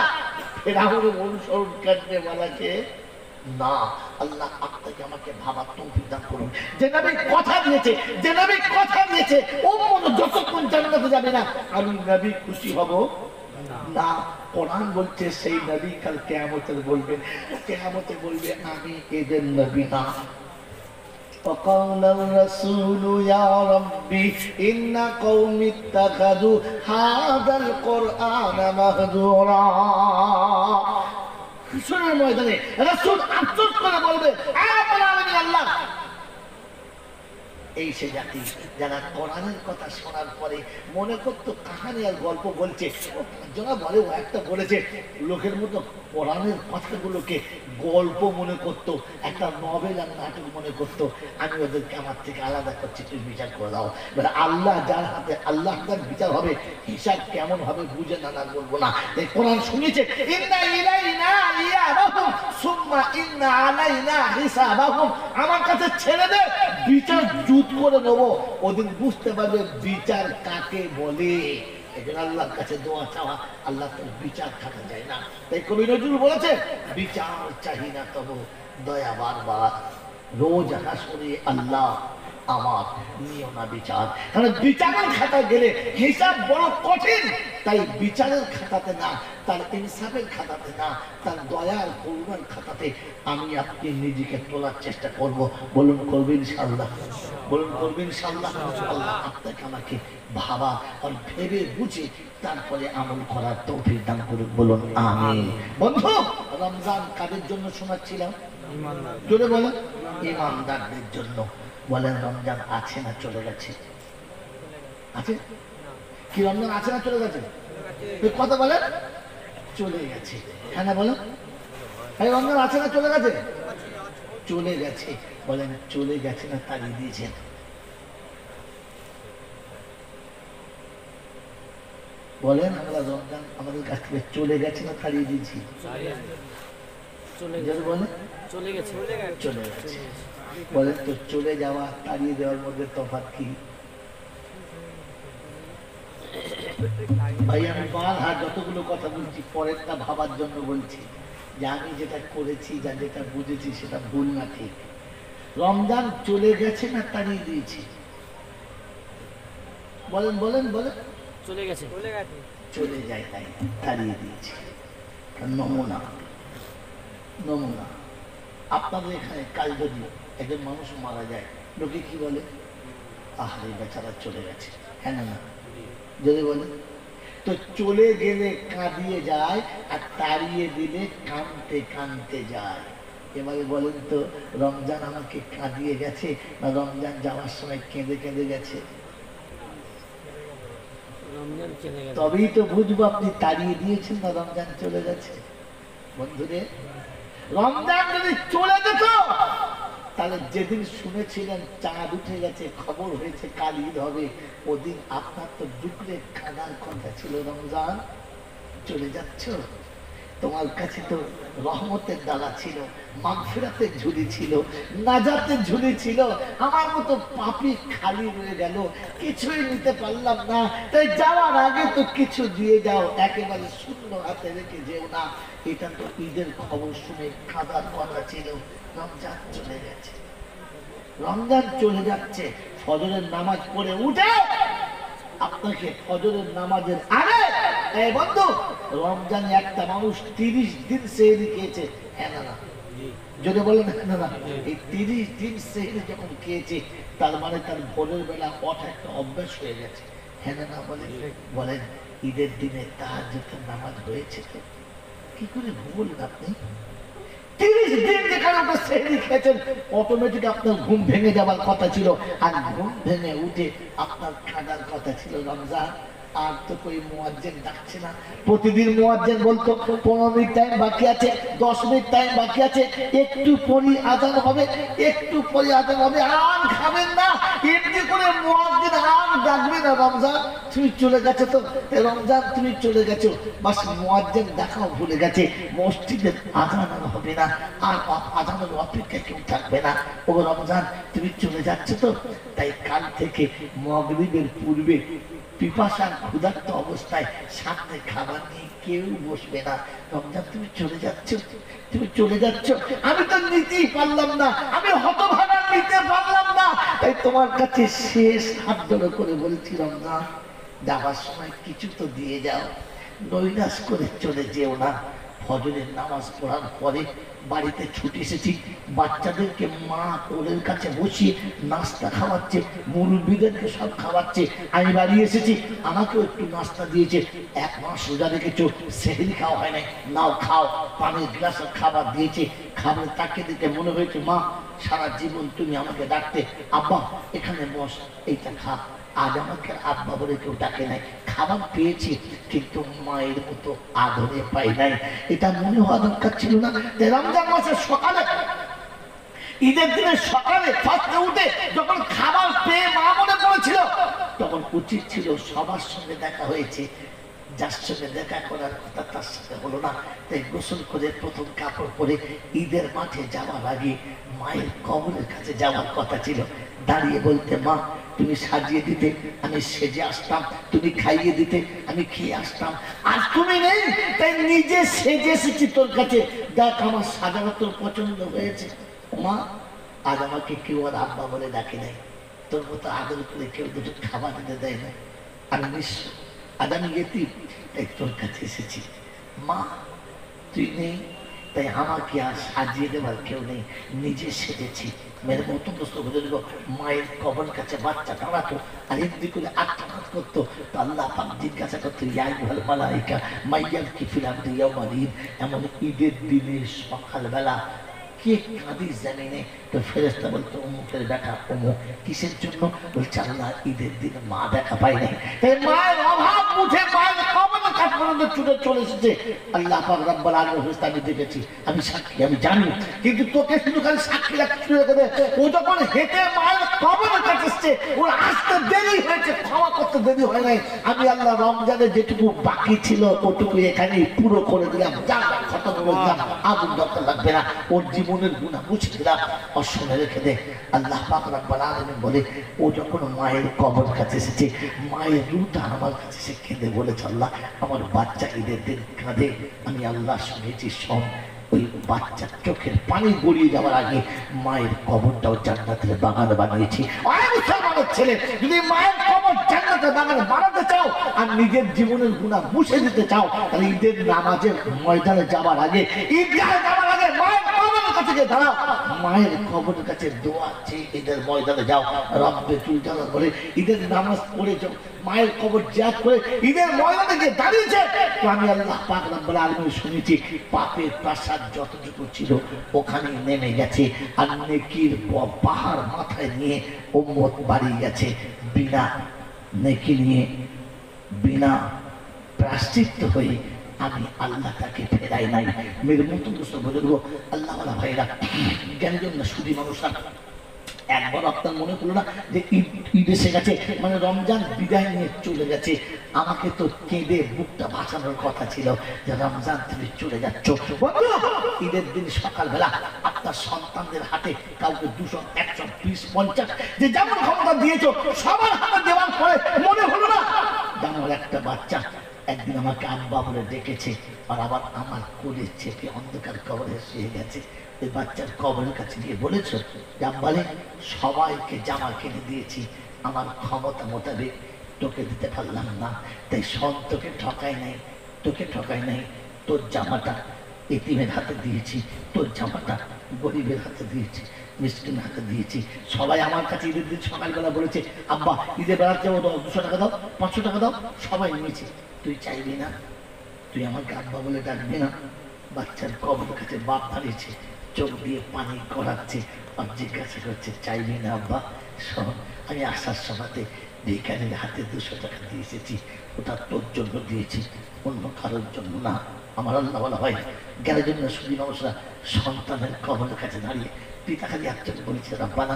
ফেরাউনের অনুসরণ করতে বলাকে না। আল্লাহ আপনাকে আমাকে ভাবার তৌফিক দান করুন। যে নবী কথা দিয়েছে, যে নবী কথা দিয়েছে উম্মত যতক্ষণ জান্নাতে যাবে না আমি নবী খুশি হব না। কোরআন বলছে সেই নবী কাল কিয়ামতে বলবেন, কিয়ামতে বলবে আমি এদের নবী না। وقال الرسول يا ربي إن قومي اتخذوا هذا القرآن مهجورا। কিশোরের ময়দানে রাসূল আফসোস করে বলবে, আল্লাহ এই সে জাতি যারা কোরআনের কথা শোনার পরে মনে করতো কাহানি আর গল্প বলছে, যারা বলে ও একটা বলেছে, লোকের মতো কোরআনের কথাগুলোকে গল্প মনে করতো, একটা নভেল আর নাটক মনে করতো। আমি ওদেরকে আমার থেকে আলাদা করছি, তুমি বিচার করে দাও। মানে আল্লাহ যার হাতে, আল্লাহ তার বিচার হবে, হিসাব কেমন হবে বুঝে না না বলবো না। এই কোরআন শুনেছে ইন্না ইলাইনা ইয়াবাহুম সুম্মা ইন্না আলাইনা হিসাবাহুম, আমার কাছে ছেড়ে দে, বিচার জুত করে নেবো, ওদিন বুঝতে পারবে বিচার কাকে বলে। এজন্য আল্লাহর কাছে দোয়া চাওয়া, আল্লাহ তার বিচার খাটা যায় না। তাই কবি নজরুল বলেছে, বিচার চাহি না তবু দয়া বারবার, রোজ হাসরে আল্লাহ আমার নিও না বিচার। কারণ বিচারের খাতা গেলে হিসাব বড় কঠিন, তাই বিচারের খাতাতে না, তার ইনসাফের খাতাতে না, তার দয়ার করুণার খাতাতে আমি আপনি নিজেকে তোলার চেষ্টা করব। বলুন করবেন ইনশাআল্লাহ, বলুন করবেন ইনশাআল্লাহ। আল্লাহ আপনাকে আমাকে ভাবা আর ভেবে বুঝে তারপরে আমল করার তৌফিক দান করুন। বলুন আমিন। বন্ধু, রমজান কাদের জন্য শোনাচ্ছিলাম? জোরে বলেন। ইমানদারদের জন্য। বলেন রমজান আছে না চলে গেছে? আছে কি? রমজান আছে না চলে গেছে? কথা বলেন, চলে গেছে। হ্যাঁ না বলেন, রমজান আছে না চলে গেছে? চলে গেছে। বলেন চলে গেছে না তাড়িয়ে দিয়েছেন? বলেন আমরা রমজান আমাদের কাছ থেকে চলে গেছে না তাড়িয়ে দিয়েছি? বলেন চলে গেছে। চলে গেছে। বলেন তো চলে যাওয়া তাড়িয়ে দেওয়ার মধ্যে তফাৎ কি? ভাই আমি বারবার যতগুলো কথা বলছি পরেরটা ভাবার জন্য বলছি, যে আমি যেটা করেছি, যেটা বুঝেছি সেটা ভুল না ঠিক। রমজান চলে গেছে না তাড়িয়ে দিয়েছি? বলেন বলেন বলেন। চলে গেছে। চলে যায় তাই তাড়িয়ে দিয়েছি। নমুনা নমুনা আপনাদের এখানে কাল যদি একজন মানুষ মারা যায়, লোকে কি বলে? আহারে বেচারা চলে গেছে। হ্যাঁ না? যদি বলে তো চলে গেলে কাঁদিয়ে যায়, আর তাড়িয়ে দিলে কাঁদতে কাঁদতে যায়। এবারে বলেন তো রমজান আমাকে কাঁদিয়ে গেছে না রমজান যাওয়ার সময় কেঁদে কেঁদে গেছে? তবেই তো বুঝবো আপনি তাড়িয়ে দিয়েছেন না রমজান চলে গেছে। বন্ধুরে, রমজান যদি চলে যেত তাহলে যেদিন শুনেছিলেন চাঁদ উঠে গেছে, খবর হয়েছে কাল ঈদ হবে, ওদিন আপনার তো ডুবলে কাঁদার কথা ছিল। রমজান চলে যাচ্ছ, তোমার কাছে তো রহমতের ডালা ছিল, মাগফিরাতের ঝুলি ছিল, নাজাতের ঝুলি ছিল। আমার মতো পাপী খালি রয়ে গেল, কিছুই নিতে পারলাম না। তাই যাওয়ার আগে তো কিছু দিয়ে যাও, একেবারে শূন্য হাতে রেখে যেও না। এটা তো ঈদের খবর শুনে কাঁদার কথা ছিল। রমজান চলে গেছে, রমজান চলে যাচ্ছে। ফজরের নামাজ পড়ে উঠে আপনাকে ফজরের নামাজের আগে, এই বন্ধু, রমজানে একটা মানুষ 30 দিন সেহরি খেয়েছে। হ্যাঁ না না, যদি বলেন হ্যাঁ না, এই 30 দিন সেহরি যখন খেয়েছে, তার মানে তার ভোরের বেলা ওঠা একটা অভ্যাস হয়ে গেছে। হ্যাঁ না বলেন, বলেন ঈদের দিনে তাহাজ্জুদের নামাজ হয়েছে তো? কি করে বললেন আপনি? 30 দিন যেখানে আপনার সেহরি খেয়েছেন, অটোমেটিক আপনার ঘুম ভেঙে যাবার কথা ছিল। আর ঘুম ভেঙে উঠে আপনার কাঁদার কথা ছিল রমজান। আর তো কই মুয়াজ্জিন ডাকছে না। প্রতিদিন মুয়াজ্জিন বলতো 15 মিনিট টাইম বাকি আছে, 10 মিনিট টাইম বাকি আছে, একটু পরই আজান হবে, একটু পরই আজান হবে। আর খাবেন না, এমনি করে মুয়াজ্জিন আর ডাকবে না। রমজান তুমি চলে গেছো তো, রমজান তুমি চলে গেছো, বাস মুয়াজ্জিন দেখাও ভুলে গেছে। মসজিদের আজান হবে না, আর আজানের অপেক্ষায় কেউ থাকবে না। ও রমজান তুমি চলে যাচ্ছ তো, তাই কাল থেকে মাগরিবের পূর্বে পিপাসা ক্ষুধার্ত অবস্থায় সামনে খাবার নিয়ে কেউ বসবে না। রমজান তুমি চলে যাচ্ছ, তুমি চলে যাচ্ছ, আমি তো নিতেই পারলাম না, আমি হতভাগা নিতে পারলাম না। তাই তোমার কাছে শেষ হাত ধরে করে বলছি, রমজান যাবার সময় কিছু তো দিয়ে যাও, নৈরাশ করে চলে যেও না। ফজরের নামাজ পড়ার পরে বাড়িতে ছুটে এসেছি, বাচ্চাদেরকে মা কোলের কাছে বসিয়ে নাস্তা খাওয়াচ্ছে, মুরব্বীদেরকে সব খাওয়াচ্ছে। আমি বাড়ি এসেছি, আমাকেও একটু নাস্তা দিয়েছে। 1 মাস রোজা রেখেছো, সেহরি খাওয়া হয় নাই, নাও খাও। পানির গ্লাসের খাবার দিয়েছে, খাবার তাকে দিতে মনে হয়েছে মা সারা জীবন তুমি আমাকে ডাকতে, আব্বা এখানে বস, এইটা খা। আজ আমাকে আব্বা বলে কেউ ডাকে নাই, খাবার পেয়েছি কিন্তু মায়ের মতো আদরে পাই নাই। এটা মনে হওয়া দরকার ছিল না? রমজান মাসের সকালে, ঈদের দিনের সকালে ফার্স্টে উঠে যখন খাবার পেয়ে মা মনে পড়েছিল, তখন উচিত ছিল সবার সঙ্গে দেখা হয়েছে, যার সঙ্গে দেখা করার কথা তার সাথে হলো না। তাই গোসল করে প্রথম কাপড় পরে ঈদের মাঠে যাওয়ার আগে মায়ের কবরের কাছে যাওয়ার কথা ছিল। দাঁড়িয়ে বলতে, মা তুমি সাজিয়ে দিতে, আমি সেজে আসতাম, তুমি খাইয়ে দিতে, আমি খেয়ে আসতাম। আর তুমি নেই, তাই নিজে সেজে এসেছি তোর কাছে, দেখ আমার সাজানো তোর পছন্দ হয়েছে। মা আজ আমাকে কেউ আর আব্বা বলে ডাকে নাই, তোর মতো আদর করে কেউ দুটো খাবার দিতে দেয় না। আমি নিঃস্ব, আজ আমি এতিম, তাই তোর কাছে এসেছি। মা তুই নেই, তাই আমাকে আর সাজিয়ে দেওয়ার কেউ নেই, নিজে সেজেছি। মেরে মতো প্রশ্ন করে দিল, মায়ের কবর কাছে বাচ্চা দাঁড়াতো আর এমনি করে আত্মঘাত করতো, তো আল্লাহ পাক জিজ্ঞাসা করতো, ইয়া আইয়ুহাল মালাইকা মাইয়াল কি ফিল আরদি ইয়াওমাল ঈদ। এমন ঈদের দিনে সকালবেলা কে কাঁদি জামিনে? তো ফেরেশতা বলতো, অমুকের দেখা অমুক। কিসের জন্য? বলছে আল্লাহ ঈদের দিনে মা দেখা পাই নাই, তাই মায়ের অভাব বুঝে মায়ের কবরের কাছে পর্যন্ত ছুটে চলে এসেছে। আল্লাহ পাক রব্বুল আলামিন ফেরেশতা আমি দেখেছি, আমি সাক্ষী, আমি জানি। কিন্তু তোকে শুধু খালি সাক্ষী রাখতে হবে। ও যখন হেঁটে মায়ের কবরের কাছে এসছে, ওর আসতে দেরি হয়েছে, ক্ষমা করতে দেরি হয় নাই। আমি আল্লাহ রমজানে যেটুকু বাকি ছিল ওটুকু এখানে পুরো করে দিলাম, যা খতম করে দিলাম, আগুন দরকার লাগবে না। ওর জীবনের গুনাহ মুছে দিলাম, শুনে রেখে দে। আল্লাহ পাক রব্বুল আলামিন বলে, ও যখন মায়ের কবর কাছে এসেছে, মায়ের রূহটা আমার কাছে সে কেঁদে বলেছে, আল্লাহ আমার বাচ্চা ঈদের দিন কাঁদে, আমি আল্লাহ শুনেছি সব। ওই বাচ্চার চোখের পানি গড়িয়ে যাওয়ার আগে মায়ের কবরটাও জান্নাতের বাগান বানিয়েছি। মুসলমানের ছেলে, যদি মায়ের কবর জান্নাতের বাগান বানাতে চাও আর নিজের জীবনের গুনাহ মুছে দিতে চাও, তাহলে ঈদের নামাজের ময়দানে যাওয়ার আগে, ঈদগাহে যাওয়ার আগে মায়ের কবরের কাছে গিয়ে দাঁড়াও, মায়ের কবরের কাছে দোয়া চেয়ে ঈদের ময়দানে যাও। রব্বে তুই জানা বলে ঈদের নামাজ পড়ে যাও, মায়ের কবর জিয়ারত করে ঈদের ময়দানে গিয়ে দাঁড়িয়েছে, তো আমি আল্লাহ পাক রব্বুল আলামিন শুনেছি পাপের প্রাসাদ যতটুকু ছিল ওখানে নেমে গেছে, আর নেকির পাহাড় মাথায় নিয়ে উম্মত বাড়ি গেছে। বিনা নেকি নিয়ে, বিনা প্রায়শ্চিত্ত হয়ে আমি আল্লাহ তাকে ফেরাই নাই। মেরে মতো বলে দেবো, আল্লাহ ভাইরা জ্ঞানীজন না, শুধু মানুষরা একবার আপনার মনে হলো না যে ঈদ এসে গেছে, মানে রমজান বিদায় নিয়ে চলে গেছে? আমাকে তো কেঁদে বুকটা ভাসানোর কথা ছিল যে রমজান তুমি চলে যাচ্ছ। ঈদের দিন সকালবেলা আপনার সন্তানদের হাতে কাউকে 200, 100, 20, 50 যে যেমন ক্ষমতা দিয়েছো সবার হাতে দেওয়ার পরে মনে হলো না যে আমার একটা বাচ্চা একদিন আমাকে আব্বা বলে ডেকেছে, আর আবার আমার কোলে চেপে অন্ধকার কবরে শুয়ে গেছে। ওই বাচ্চার কবরের কাছে গিয়ে বলেছো যে আব্বারে সবাইকে জামা কিনে দিয়েছি, আমার ক্ষমতা মোতাবেক তোকে দিতে পারলাম না, তাই তোকে ঠকাই নাই, তোকে ঠকাই নাই। তোর জামাটা এতিমের হাতে দিয়েছি, তোর জামাটা গরিবের হাতে দিয়েছি, মিসকিনের হাতে দিয়েছি। সবাই আমার কাছে ঈদের দিন সকালবেলা বলেছে আব্বা ঈদে বেড়াতে যাবো, 200 টাকা দাও, 500 টাকা দাও, সবাই নিয়েছে। তুই চাইবি না, তুই আমাকে আব্বা বলে ডাকবি না? বাচ্চার কবরের কাছে বাপ দাঁড়িয়েছে, চোখ দিয়ে পানি গড়াচ্ছে, আর জিজ্ঞাসা করছে চাইবি না আব্বা? শোন, আমি আসার সময়তে ভিখারির হাতে 200 টাকা দিয়ে এসেছি, ওটা তোর জন্য দিয়েছি, অন্য কারোর জন্য না। আমার আল্লাহ বলা হয় জ্ঞানের জন্য সুদী মানুষরা সন্তানের কবরের কাছে দাঁড়িয়ে পিতা খালি একজন বলেছে রাব্বানা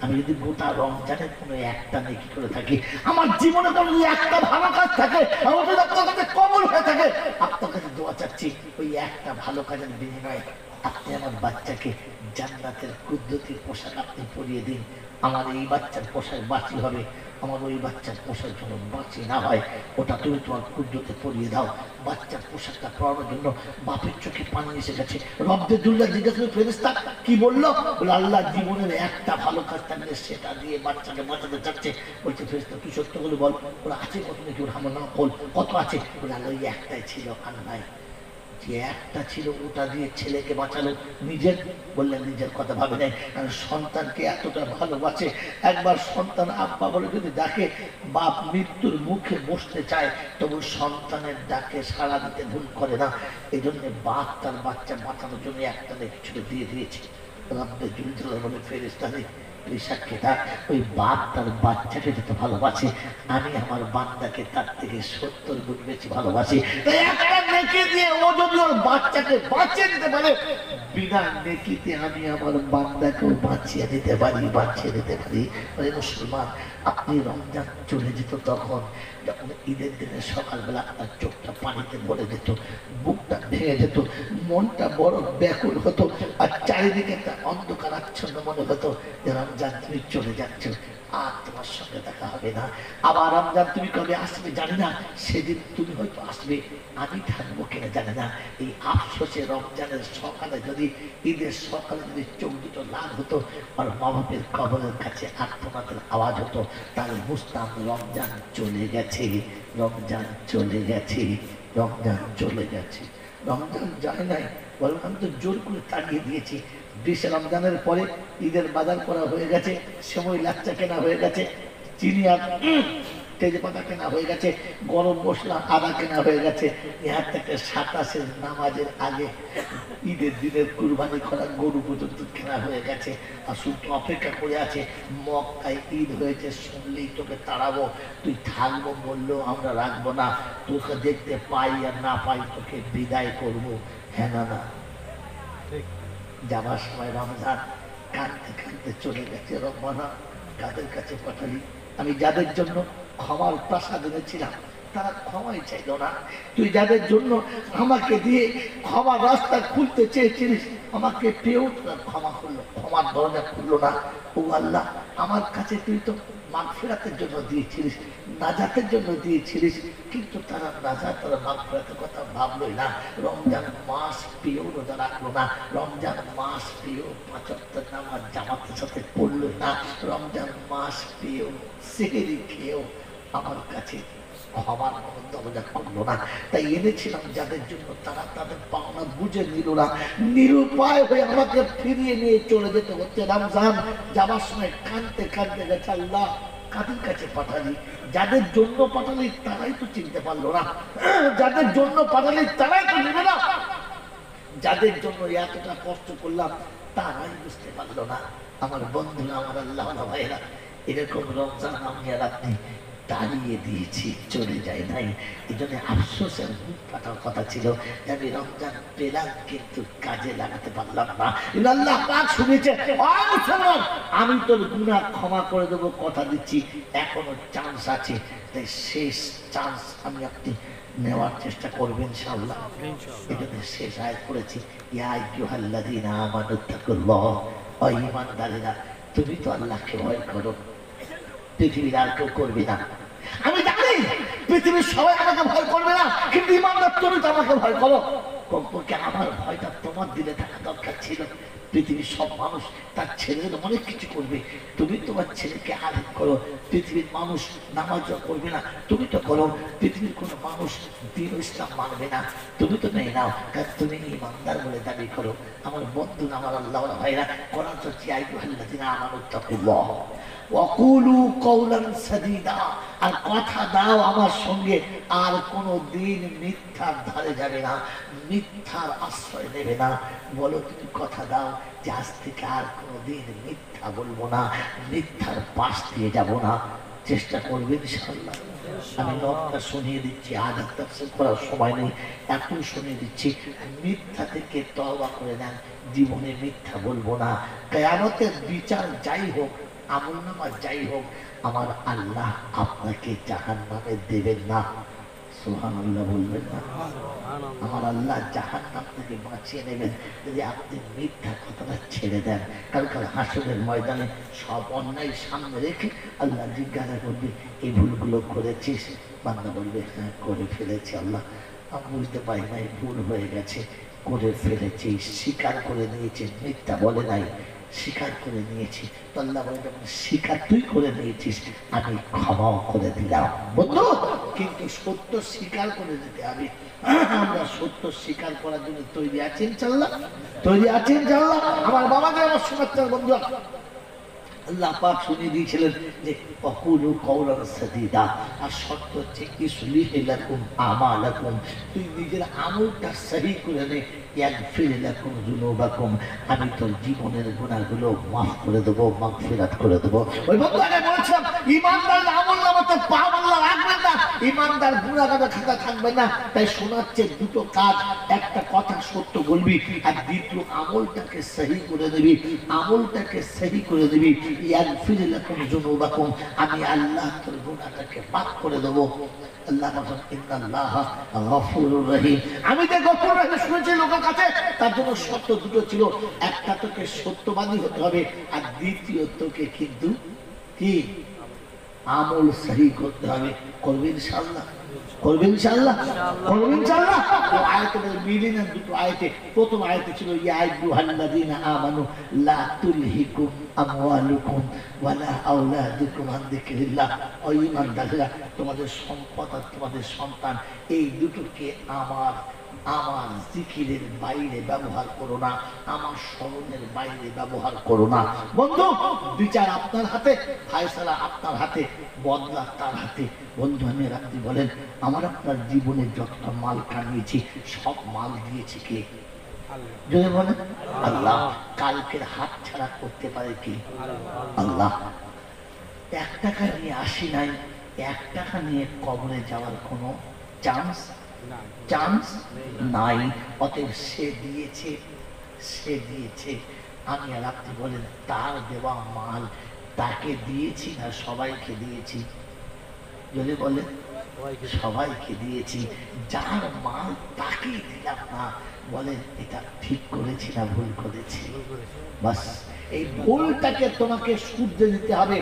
আমি যদি গোটা রমজানের কোনো একটা নেকি করে থাকি, আমার জীবনে কোনো একটা ভালো কাজ থাকে, আমার যদি আপনার কাছে কবল হয়ে থাকে, আপনার কাছে দোয়া চাচ্ছি ওই একটা ভালো কাজের বিনিময়ে আপনি আমার বাচ্চাকে জান্নাতের কুদরতি পোশাক আপনি পরিয়ে দিন। আমার এই বাচ্চার পোশাক বাঁচি হবে, আমার ওই বাচ্চার পোশাক যেন বাঁচি না হয়, ওটা তুমি তোমার কুদরতে পরিয়ে দাও। বাচ্চার পোশাকটা পরানোর জন্য বাপের চোখে পানি এসে গেছে। রব্দের দুল্লাহ জিজ্ঞাসা করে ফেরেশতা কি বললো? বলে আল্লাহ জীবনের একটা ভালো কাজ থাকলে সেটা দিয়ে বাচ্চাকে বাঁচাতে চাচ্ছে। বলছে ফেরেশতা তুই সত্য বলে বল, ওরা আছে কত নাকি, ওর আমার নাম বল কত আছে? বলে আল্লাহ ওই একটাই ছিল, আর নাই। যে একটা ছিল ওটা দিয়ে ছেলেকে বাঁচালো, নিজের বললেন নিজের কথা ভাবে নাই, কারণ সন্তানকে এতটা ভালোবাসে। একবার সন্তান আব্বা বলে যদি ডাকে, বাপ মৃত্যুর মুখে বসতে চায় তবু সন্তানের ডাকে সাড়া দিতে ভুল করে না। এই জন্য বাপ তার বাচ্চা বাঁচানোর জন্য একটা কিছু দিয়ে দিয়েছে। রব্বে জুল জালাল বলে ফেরেশতা সাক্ষীটা ওই বাপ তার বাচ্চাকে যত ভালোবাসে, আমি আমার বান্দাকে তার থেকে 70 গুণ বেশি ভালোবাসি। তাই একটা নেকি দিয়ে ও যদি ওর বাচ্চাকে বাঁচিয়ে দিতে পারে, বিনা নেকিতে আমি আমার বান্দাকেও বাঁচিয়ে দিতে পারি, বাঁচিয়ে দিতে পারি। মুসলমান, আপনি রমজান চলে যেত তখন যখন ঈদের দিনে সকালবেলা আপনার চোখটা পানিতে ভরে যেত, বুকটা ভেঙে যেত, মনটা বড় ব্যাকুল হতো, আর চারিদিকে একটা অন্ধকার আচ্ছন্ন মনে হতো যে রমজান তুমি চলে যাচ্ছ, আর তোমার সঙ্গে দেখা হবে না। আবার রমজান তুমি কবে আসবে জানি না, সেদিন তুমি হয়তো আসবে, আমি থাকবো কিনা জানি না। এই আফসোসে রমজানের সকালে যদি ঈদের সকালে যদি চোখ দুটো লাল হতো আর মা বাপের কবরের কাছে আত্মনাথের আওয়াজ হতো, তাহলে বুঝতাম রমজান চলে গেছে, রমজান চলে গেছে, রমজান চলে গেছে। রমজান যায় নাই, বললাম আমি তো জোর করে তাড়িয়ে দিয়েছি। 20 রমজানের পরে ঈদের বাজার করা হয়ে গেছে, সময় লাচ্চা কেনা হয়ে গেছে, চিনি আর তেজপাতা কেনা হয়ে গেছে, গরম মশলা আদা কেনা হয়ে গেছে। ইহার থেকে 27 নামাজের আগে ঈদের দিনের কুরবানি করা গরু পর্যন্ত কেনা হয়ে গেছে। আর শুধু অপেক্ষা করে আছে মক্কায় ঈদ হয়েছে শুনলেই তোকে তাড়াবো, তুই থাকবো বললেও আমরা রাখবো না, তোকে দেখতে পাই আর না পাই তোকে বিদায় করবো। হ্যাঁ না না, যাবার সময় রমজান কাঁদতে কাঁদতে চলে গেছে। রব্বানা কাদের কাছে পাঠালি? আমি যাদের জন্য ক্ষমার প্রাসাদ এনেছিলাম তারা ক্ষমাই চাইল না। তুই যাদের জন্য আমাকে দিয়ে ক্ষমার রাস্তা খুলতে চেয়েছিলিস, আমাকে পেয়েও তারা ক্ষমা করলো, ক্ষমার দরজা খুললো না। ও আল্লাহ, আমার কাছে তুই তো মাগফিরাতের জন্য দিয়েছিলিস, নাজাতের জন্য দিয়েছিলিস, কিন্তু তারা নাজাত আর মাগফিরাতের কথা ভাবলোই না। রমজান মাস পেয়েও রোজা রাখলো না, রমজান মাস পেয়েও 5 ওয়াক্ত নামাজ জামাতের সাথে পড়লো না, রমজান মাস পেয়েও সেহরি খেয়েও আমার কাছে ক্ষমার কোনো দরজা করলো না। তাই এনেছিলাম যাদের জন্য, তারা তাদের পাওনা বুঝে নিল না, নিরুপায় হয়ে আমাকে ফিরিয়ে নিয়ে চলে যেতে হচ্ছে। রমজান যাবার সময় কাঁদতে কাঁদতে গেছে, আল্লাহ কাদের কাছে পাঠালি? যাদের জন্য পাঠালি তারাই তো চিনতে পারলো না, যাদের জন্য পাঠালি তারাই তো নেবে না, যাদের জন্য এতটা কষ্ট করলাম তারাই বুঝতে পারলো না। আমার বন্ধুরা, আমার আল্লাহ ভাইয়েরা, এরকম রমজান আমি আর আপনি তাড়িয়ে দিয়েছি, চলে যায় নাই। এই জন্য আফসোসের মুখ পাঠার কথা ছিল যে আমি রমজান পেলাম কিন্তু কাজে লাগাতে পারলাম না। কিন্তু আল্লাহ পাক শুনেছে, আমি তোর গুনাহ ক্ষমা করে দেবো, কথা দিচ্ছি। এখনো চান্স আছে, তাই শেষ চান্স আমি আপনি নেওয়ার চেষ্টা করবেন ইনশাআল্লাহ। এজন্য শেষ আয়াত করেছি, ইয়া আইয়ুহাল্লাযীনা আমানুত্তাকুল্লাহ, ও ঈমানদারেরা তুমি তো আল্লাহকে ভয় করো, পৃথিবীর আর কেউ করবে না। আমি জানি পৃথিবীর সবাই আমাকে ভয় করবে না, কিন্তু ঈমানদার তুমি তো আমাকে ভয় করো। কমপক্ষে আমার ভয়টা তোমার দিলে থাকা দরকার ছিল। পৃথিবীর সব মানুষ তার ছেলেদের অনেক কিছু করবে, তুমি তোমার ছেলেকে আলেম করো। পৃথিবীর মানুষ নামাজ করবে না, তুমি তো করো। পৃথিবীর কোনো মানুষ দ্বীন ইসলাম মানবে না, তুমি তো মেনে নাও, কারণ তুমি ঈমানদার বলে দাবি করো। আমার বন্ধু, আমার আল্লাহর ভাইরা, কোরআন হচ্ছে আইয়ুহাল্লাযীনা আমানুত্তাকুল্লাহ ওয়াকুলু কওলান সাদীদা, আর কথা দাও আমার সঙ্গে আর কোনো দিন মিথ্যার ধারে যাবে না, মিথ্যার আশ্রয় নেবে না। বলো তুমি কথা দাও যে আজ থেকে আর কোনো দিন মিথ্যা বলবো না, মিথ্যার পাশ দিয়ে যাব না। চেষ্টা করবে ইনশাআল্লাহ। আমি নকটা শুনিয়ে দিচ্ছি, আজ তাফসীর করার সময় নেই, এখন শুনিয়ে দিচ্ছি। মিথ্যা থেকে তওবা করে নেন, জীবনে মিথ্যা বলবো না। কিয়ামতের বিচার যাই হোক, আমলনামা যাই হোক, আমার আল্লাহ আপনাকে জাহান্নামে দেবেন না। সুবহানাল্লাহ বলবেন না? আমার আল্লাহ জাহান্নাম থেকে বাঁচিয়ে নেবেন যদি আপনি মিথ্যা কথাটা ছেড়ে দেন। কালকাল হাসরের ময়দানে সব অন্যায় সামনে রেখে আল্লাহ জিজ্ঞাসা করবে, এই ভুলগুলো করেছিস? বান্দা বলবে, হ্যাঁ করে ফেলেছি আল্লাহ, আমি বুঝতে পারি নাই, ভুল হয়ে গেছে, করে ফেলেছি, স্বীকার করে নিয়েছে, মিথ্যা বলে নাই, স্বীকার করে নিয়েছি। তো আল্লাহ বলে, যখন স্বীকার তুই করে নিয়েছিস আমি ক্ষমা করে দিলাম। বন্ধু, কিন্তু সত্য স্বীকার করে দিতে হবে। আমরা সত্য স্বীকার করার জন্য তৈরি আছি ইনশাআল্লাহ, তৈরি আছি ইনশাআল্লাহ। আমার বাবাকে আমার শোনাচ্ছেন বন্ধু, আল্লাহ পাক শুনিয়ে দিয়েছিলেন যে ওয়াকুলু কওলান সাদীদা, আর শর্ত হচ্ছে ইসলিহ লাকুম আমালাকুম, তুই নিজের আমলটা সহি করে নে, ইয়াগফির লাকুম যুনুবাকুম, আমি তোর জীবনের গুনাহগুলো মাফ করে দেবো, মাগফিরাত করে দেবো। ওই বন্ধু আগে বলেছিলাম, ঈমানদার আমলনামাতে পাপ আল্লাহ রাখবেন না, ঈমানদার গুনাহগারের খাতা থাকবে না। তাই শোনাচ্ছে দুটো কাজ, একটা কথা সত্য বলবি, আর দ্বিতীয় আমলটাকে সহি করে দিবি, আমলটাকে সহি করে দিবি। ইয়াগফির লাকুম যুনুবাকুম, আমি আল্লাহ তোর গুনাহটাকে মাফ করে দেবো। আল্লাহ বলেন, ইন্নাল্লাহা গফুরুর রহিম। আমি যে গফুর রহিম শুনেছি লোকের কাছে, তার জন্য সত্য দুটো ছিল, একটা তোকে সত্যবাদী হতে হবে, আর দ্বিতীয় তোকে কিন্তু কি আমল সহি করতে হবে। করবে ইনশাআল্লাহ, করবে ইনশাআল্লাহ, করবে ইনশাআল্লাহ। তো আয়াতের মিলিয়ে নেন দুটো আয়াতে। প্রথম আয়াতে ছিল ইয়া আইয়ুহাল্লাযীনা আমানু লা তুলহিকুম আমওয়ালুকুম ওয়ালা আওলাদুকুম আন যিকরিল্লাহ, ও ঈমানদাররা তোমাদের সম্পদ আর তোমাদের সন্তান এই দুটোকে আমার জিকিরের বাইরে ব্যবহার করো না, আমার স্মরণের বাইরে ব্যবহার করো না। বন্ধু, বিচার আপনার হাতে, ফায়সালা আপনার হাতে, বদলা তার হাতে। বন্ধু, আমি আপনি বলেন, আমার আপনার জীবনে যতটা মাল কামিয়েছি সব মাল দিয়েছি কে? যদি বলেন আল্লাহ। কালকের হাত ছাড়া করতে পারে কি? আল্লাহ। 1 টাকা নিয়ে আসি নাই, 1 টাকা নিয়ে কবরে যাওয়ার কোনো চান্স নাই। অতএব সে দিয়েছে, সে দিয়েছে। আমি আর আপনি বলেন, তার দেওয়া মাল তাকে দিয়েছি না সবাইকে দিয়েছি? যদি বলেন সবাইকে দিয়েছি। যার মাল তাকেই দিলাম না, বলেন এটা ঠিক করেছি না ভুল করেছি? বাস এই ভুলটাকে তোমাকে শুদ্ধ দিতে হবে।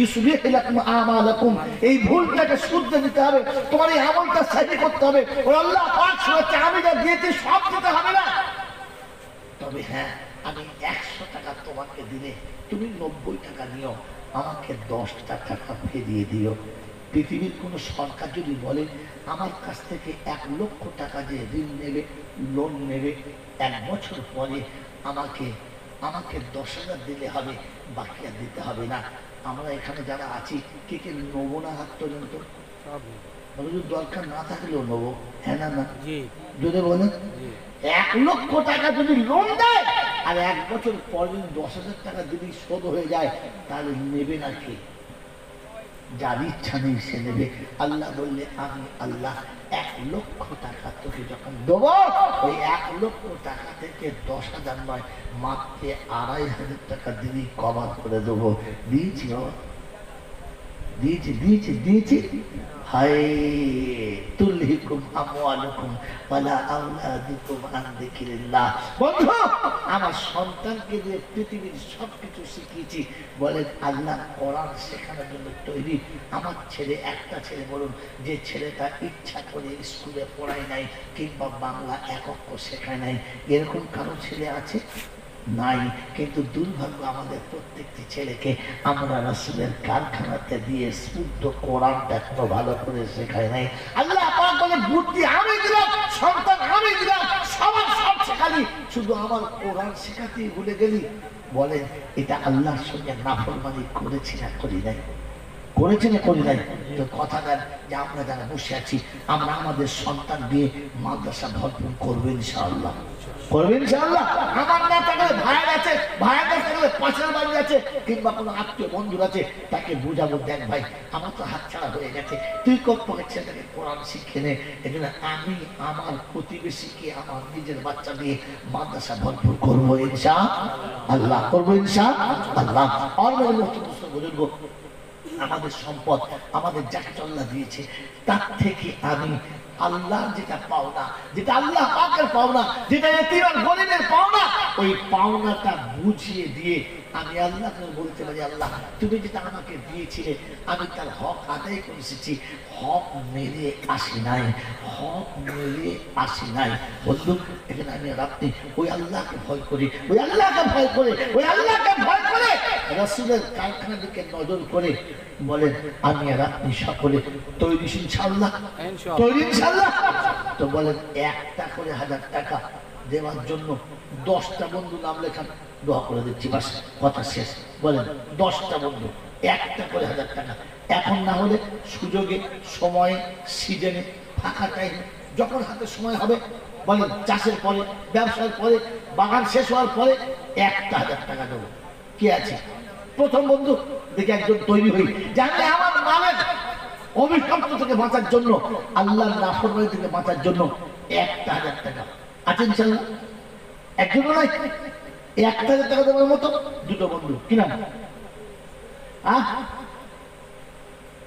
ইসলিহ লাকুম আমালাকুম, এই ভুলটাকে শুদ্ধ দিতে হবে, তোমার এই আমলটা সহি করতে হবে। ও আল্লাহ পাক শুনেছে, আমি যা দিয়েছি সব দিতে হবে না, তবে হ্যাঁ আমি 100 টাকা তোমাকে দিলে তুমি 90 টাকা নিও, আমাকে 10টা টাকা ফিরিয়ে দিও। পৃথিবীর কোন সরকার যদি বলে আমার কাছ থেকে 1 লক্ষ টাকা যে ঋণ নেবে, লোন নেবে, 1 বছর পরে আমাকে 10,000 দিলে হবে, বাকি আর দিতে হবে না। আমরা এখানে যারা আছি কে কে নেবো না? হাত তোলেন তো। দরকার না থাকলেও নেবো, হ্যাঁ না? না যদি বলেন 1 লক্ষ টাকা যদি লোন দেয় আর 1 বছর পর যদি 10,000 টাকা যদি শোধ হয়ে যায়, তাহলে নেবে না কে? যার ইচ্ছা নেই সে নেবে। আল্লাহ বললে আমি আল্লাহ 1 লক্ষ টাকা তোকে যখন দেবো, ওই 1 লক্ষ টাকা থেকে 10,000 নয়, মাত্র 2,500 টাকা দিলেই কভার করে দেবো। দিয়েছি বাবা, দিয়েছি দিয়েছি দিয়েছি। হায় তুলহিকুম আমওয়ালুকুম ওয়ালা আওলাদুকুম আন যিকরিল্লাহ। বন্ধু, আমার সন্তানকে দিয়ে পৃথিবীর সবকিছু শিখিয়েছি। বলেন আল্লাহ কোরআন শেখানোর জন্য তৈরি। আমার ছেলে, একটা ছেলে বলুন যে ছেলেটা ইচ্ছা করে স্কুলে পড়ায় নাই কিংবা বাংলা এক অক্ষর শেখায় নাই, এরকম কারো ছেলে আছে? নাই। কিন্তু দুর্ভাগ্য, আমাদের প্রত্যেকটি ছেলেকে আমরা রাসূলের কারখানাতে দিয়ে শুদ্ধ কোরআনটা এত ভালো করে শেখায় নাই। আল্লাহ পাক বলে বুদ্ধি আমি দিলাম, সন্তান আমি দিলাম, সবার সব শেখালি, শুধু আমার কোরআন শেখাতেই ভুলে গেলি। বলেন এটা আল্লাহর সঙ্গে নাফরমানি করেছি না করি নাই? করেছি না করি নাই? তো কথা দেন যে আমরা যারা বসে আছি আমরা আমাদের সন্তান দিয়ে মাদ্রাসা ভরপুর করবো ইনশাআল্লাহ, করবে ইনশাআল্লাহ। আমার না থাকলে ভাই আছে, ভাই না থাকলে পাশের বাড়ি আছে কিংবা কোনো আত্মীয় বন্ধুর আছে, তাকে বুঝাবো দেখ ভাই আমার তো হাতছাড়া হয়ে গেছে, তুই কমপক্ষে ছেলেটাকে কোরআন শিখে নে। এই জন্য আমি আমার প্রতিবেশীকে আমার নিজের বাচ্চা দিয়ে মাদ্রাসা ভরপুর করবো ইনশাআল্লাহ, করবো ইনশাআল্লাহ। আর বুজুর্গ, আমাদের সম্পদ আমাদের যাকে আল্লাহ দিয়েছে তার থেকে আমি আল্লাহ যেটা পাওনা, যেটা আল্লাহ পাকের পাওনা, যেটা এতিম আর গরিবের পাওনা, ওই পাওনাটা বুঝিয়ে দিয়ে আমি আল্লাহকে বলতে পারি আল্লাহ তুমি যেটা আমাকে দিয়েছিলে আমি তার হক আদায় করে এসেছি, হক মেরে আসি নাই, হক মেরে আসি নাই। বন্ধু, এখানে আমি রাত্রি ওই আল্লাহকে ভয় করি, ওই আল্লাহকে ভয় করে, ওই আল্লাহকে ভয় করে রাসূলের কারখানার দিকে নজর করে বলেন আমি আর আপনি সকলে তৈরি ইনশাআল্লাহ, তৈরি ইনশাআল্লাহ। তো বলেন একটা করে 1000 টাকা দেওয়ার জন্য 10টা বন্ধু নাম লেখান, দোয়া করে দিচ্ছি, বাস কথা শেষ। বলেন 10টা বন্ধু একটা করে 1000 টাকা। এখন না হলে সুযোগে, সময়ে, সিজনে, ফাঁকা টাইমে যখন হাতে সময় হবে, বলেন চাষের পরে, ব্যবসার পরে, বাগান শেষ হওয়ার পরে 1000 টাকা দেবো। কি আছে? প্রথম বন্ধু দেখে একজন তৈরি হই, জানলে আমার মালের অভিশপ্ত থেকে বাঁচার জন্য, আল্লাহর নাফরমানি থেকে বাঁচার জন্য 1000 টাকা আছে ইনশাআল্লাহ। একজন নাই 1000 টাকা দেওয়ার মতো দুটো বন্ধু। কি নাম?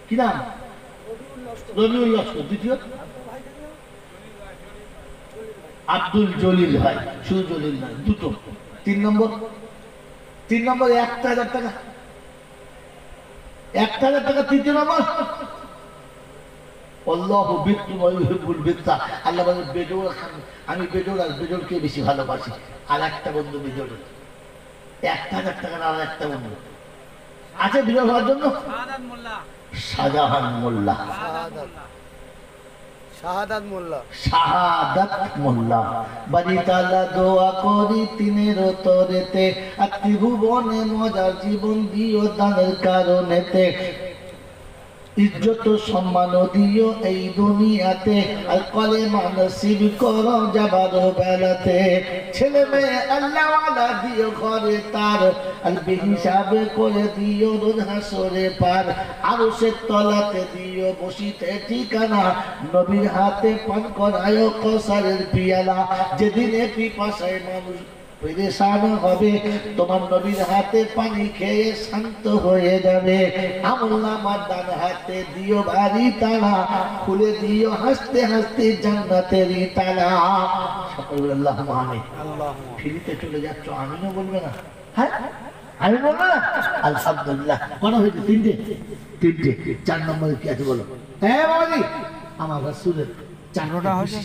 কি নাম? রবিউল লস্কর। দ্বিতীয় আব্দুল জলিল ভাই, শুধু জলিল নয়, দুটো। 3 নম্বর 1000 টাকা, 1000 টাকা। 3 নম্বর আল্লাহু বিত্তু ওয়া ইউহিব্বুল বিত্তা, আল্লাহ বলেন বেজোড় খান, আমি বেজোড় আর বেজোড়কে বেশি ভালোবাসি। আর একটা বন্ধু বেজোড়, 1000 টাকা। আর একটা বন্ধু আছে বিজয় হওয়ার জন্য, শাহজাহান মোল্লা, শাহাদাত মোল্লা, শাহাদাত মোল্লা। বাড়ি তালা দোয়া করি তিনের তরেতে, ত্রিভুবনে মজার জীবন দিও দানের কারণেতে, ইজ্জত সম্মান দিও এই দুনিয়াতে, আর কলেমা নসিব করো যাবার বেলাতে। ছেলে মেয়ে আল্লাহওয়ালা দিও ঘরে তার, আর বেহিসাবে করে দিও রোজ হাসরে পার। আরশের তলাতে দিও বসিতে ঠিকানা, নবীর হাতে পান করায় কসারের পিয়ালা। যেদিনে পিপাসায় মানুষ পেরেশান হবে, তোমার নবীর হাতে পানি খেয়ে শান্ত হয়ে যাবে। আমলনামার ডান হাতে দিও ভারী তালা, খুলে দিও হাসতে হাসতে জান্নাতেরই তালা। সকল আল্লাহুম্মা আমিন। ফিরিতে চলে যাচ্ছ, আমিনও বলবে না? হ্যাঁ আমি বলবো না? আলহামদুলিল্লাহ। কটা হয়েছে? 3টে। 4 নম্বরে কি আছে বলো? হ্যাঁ বাবাজি, আমার রাসূলের 4টা হয়েছে।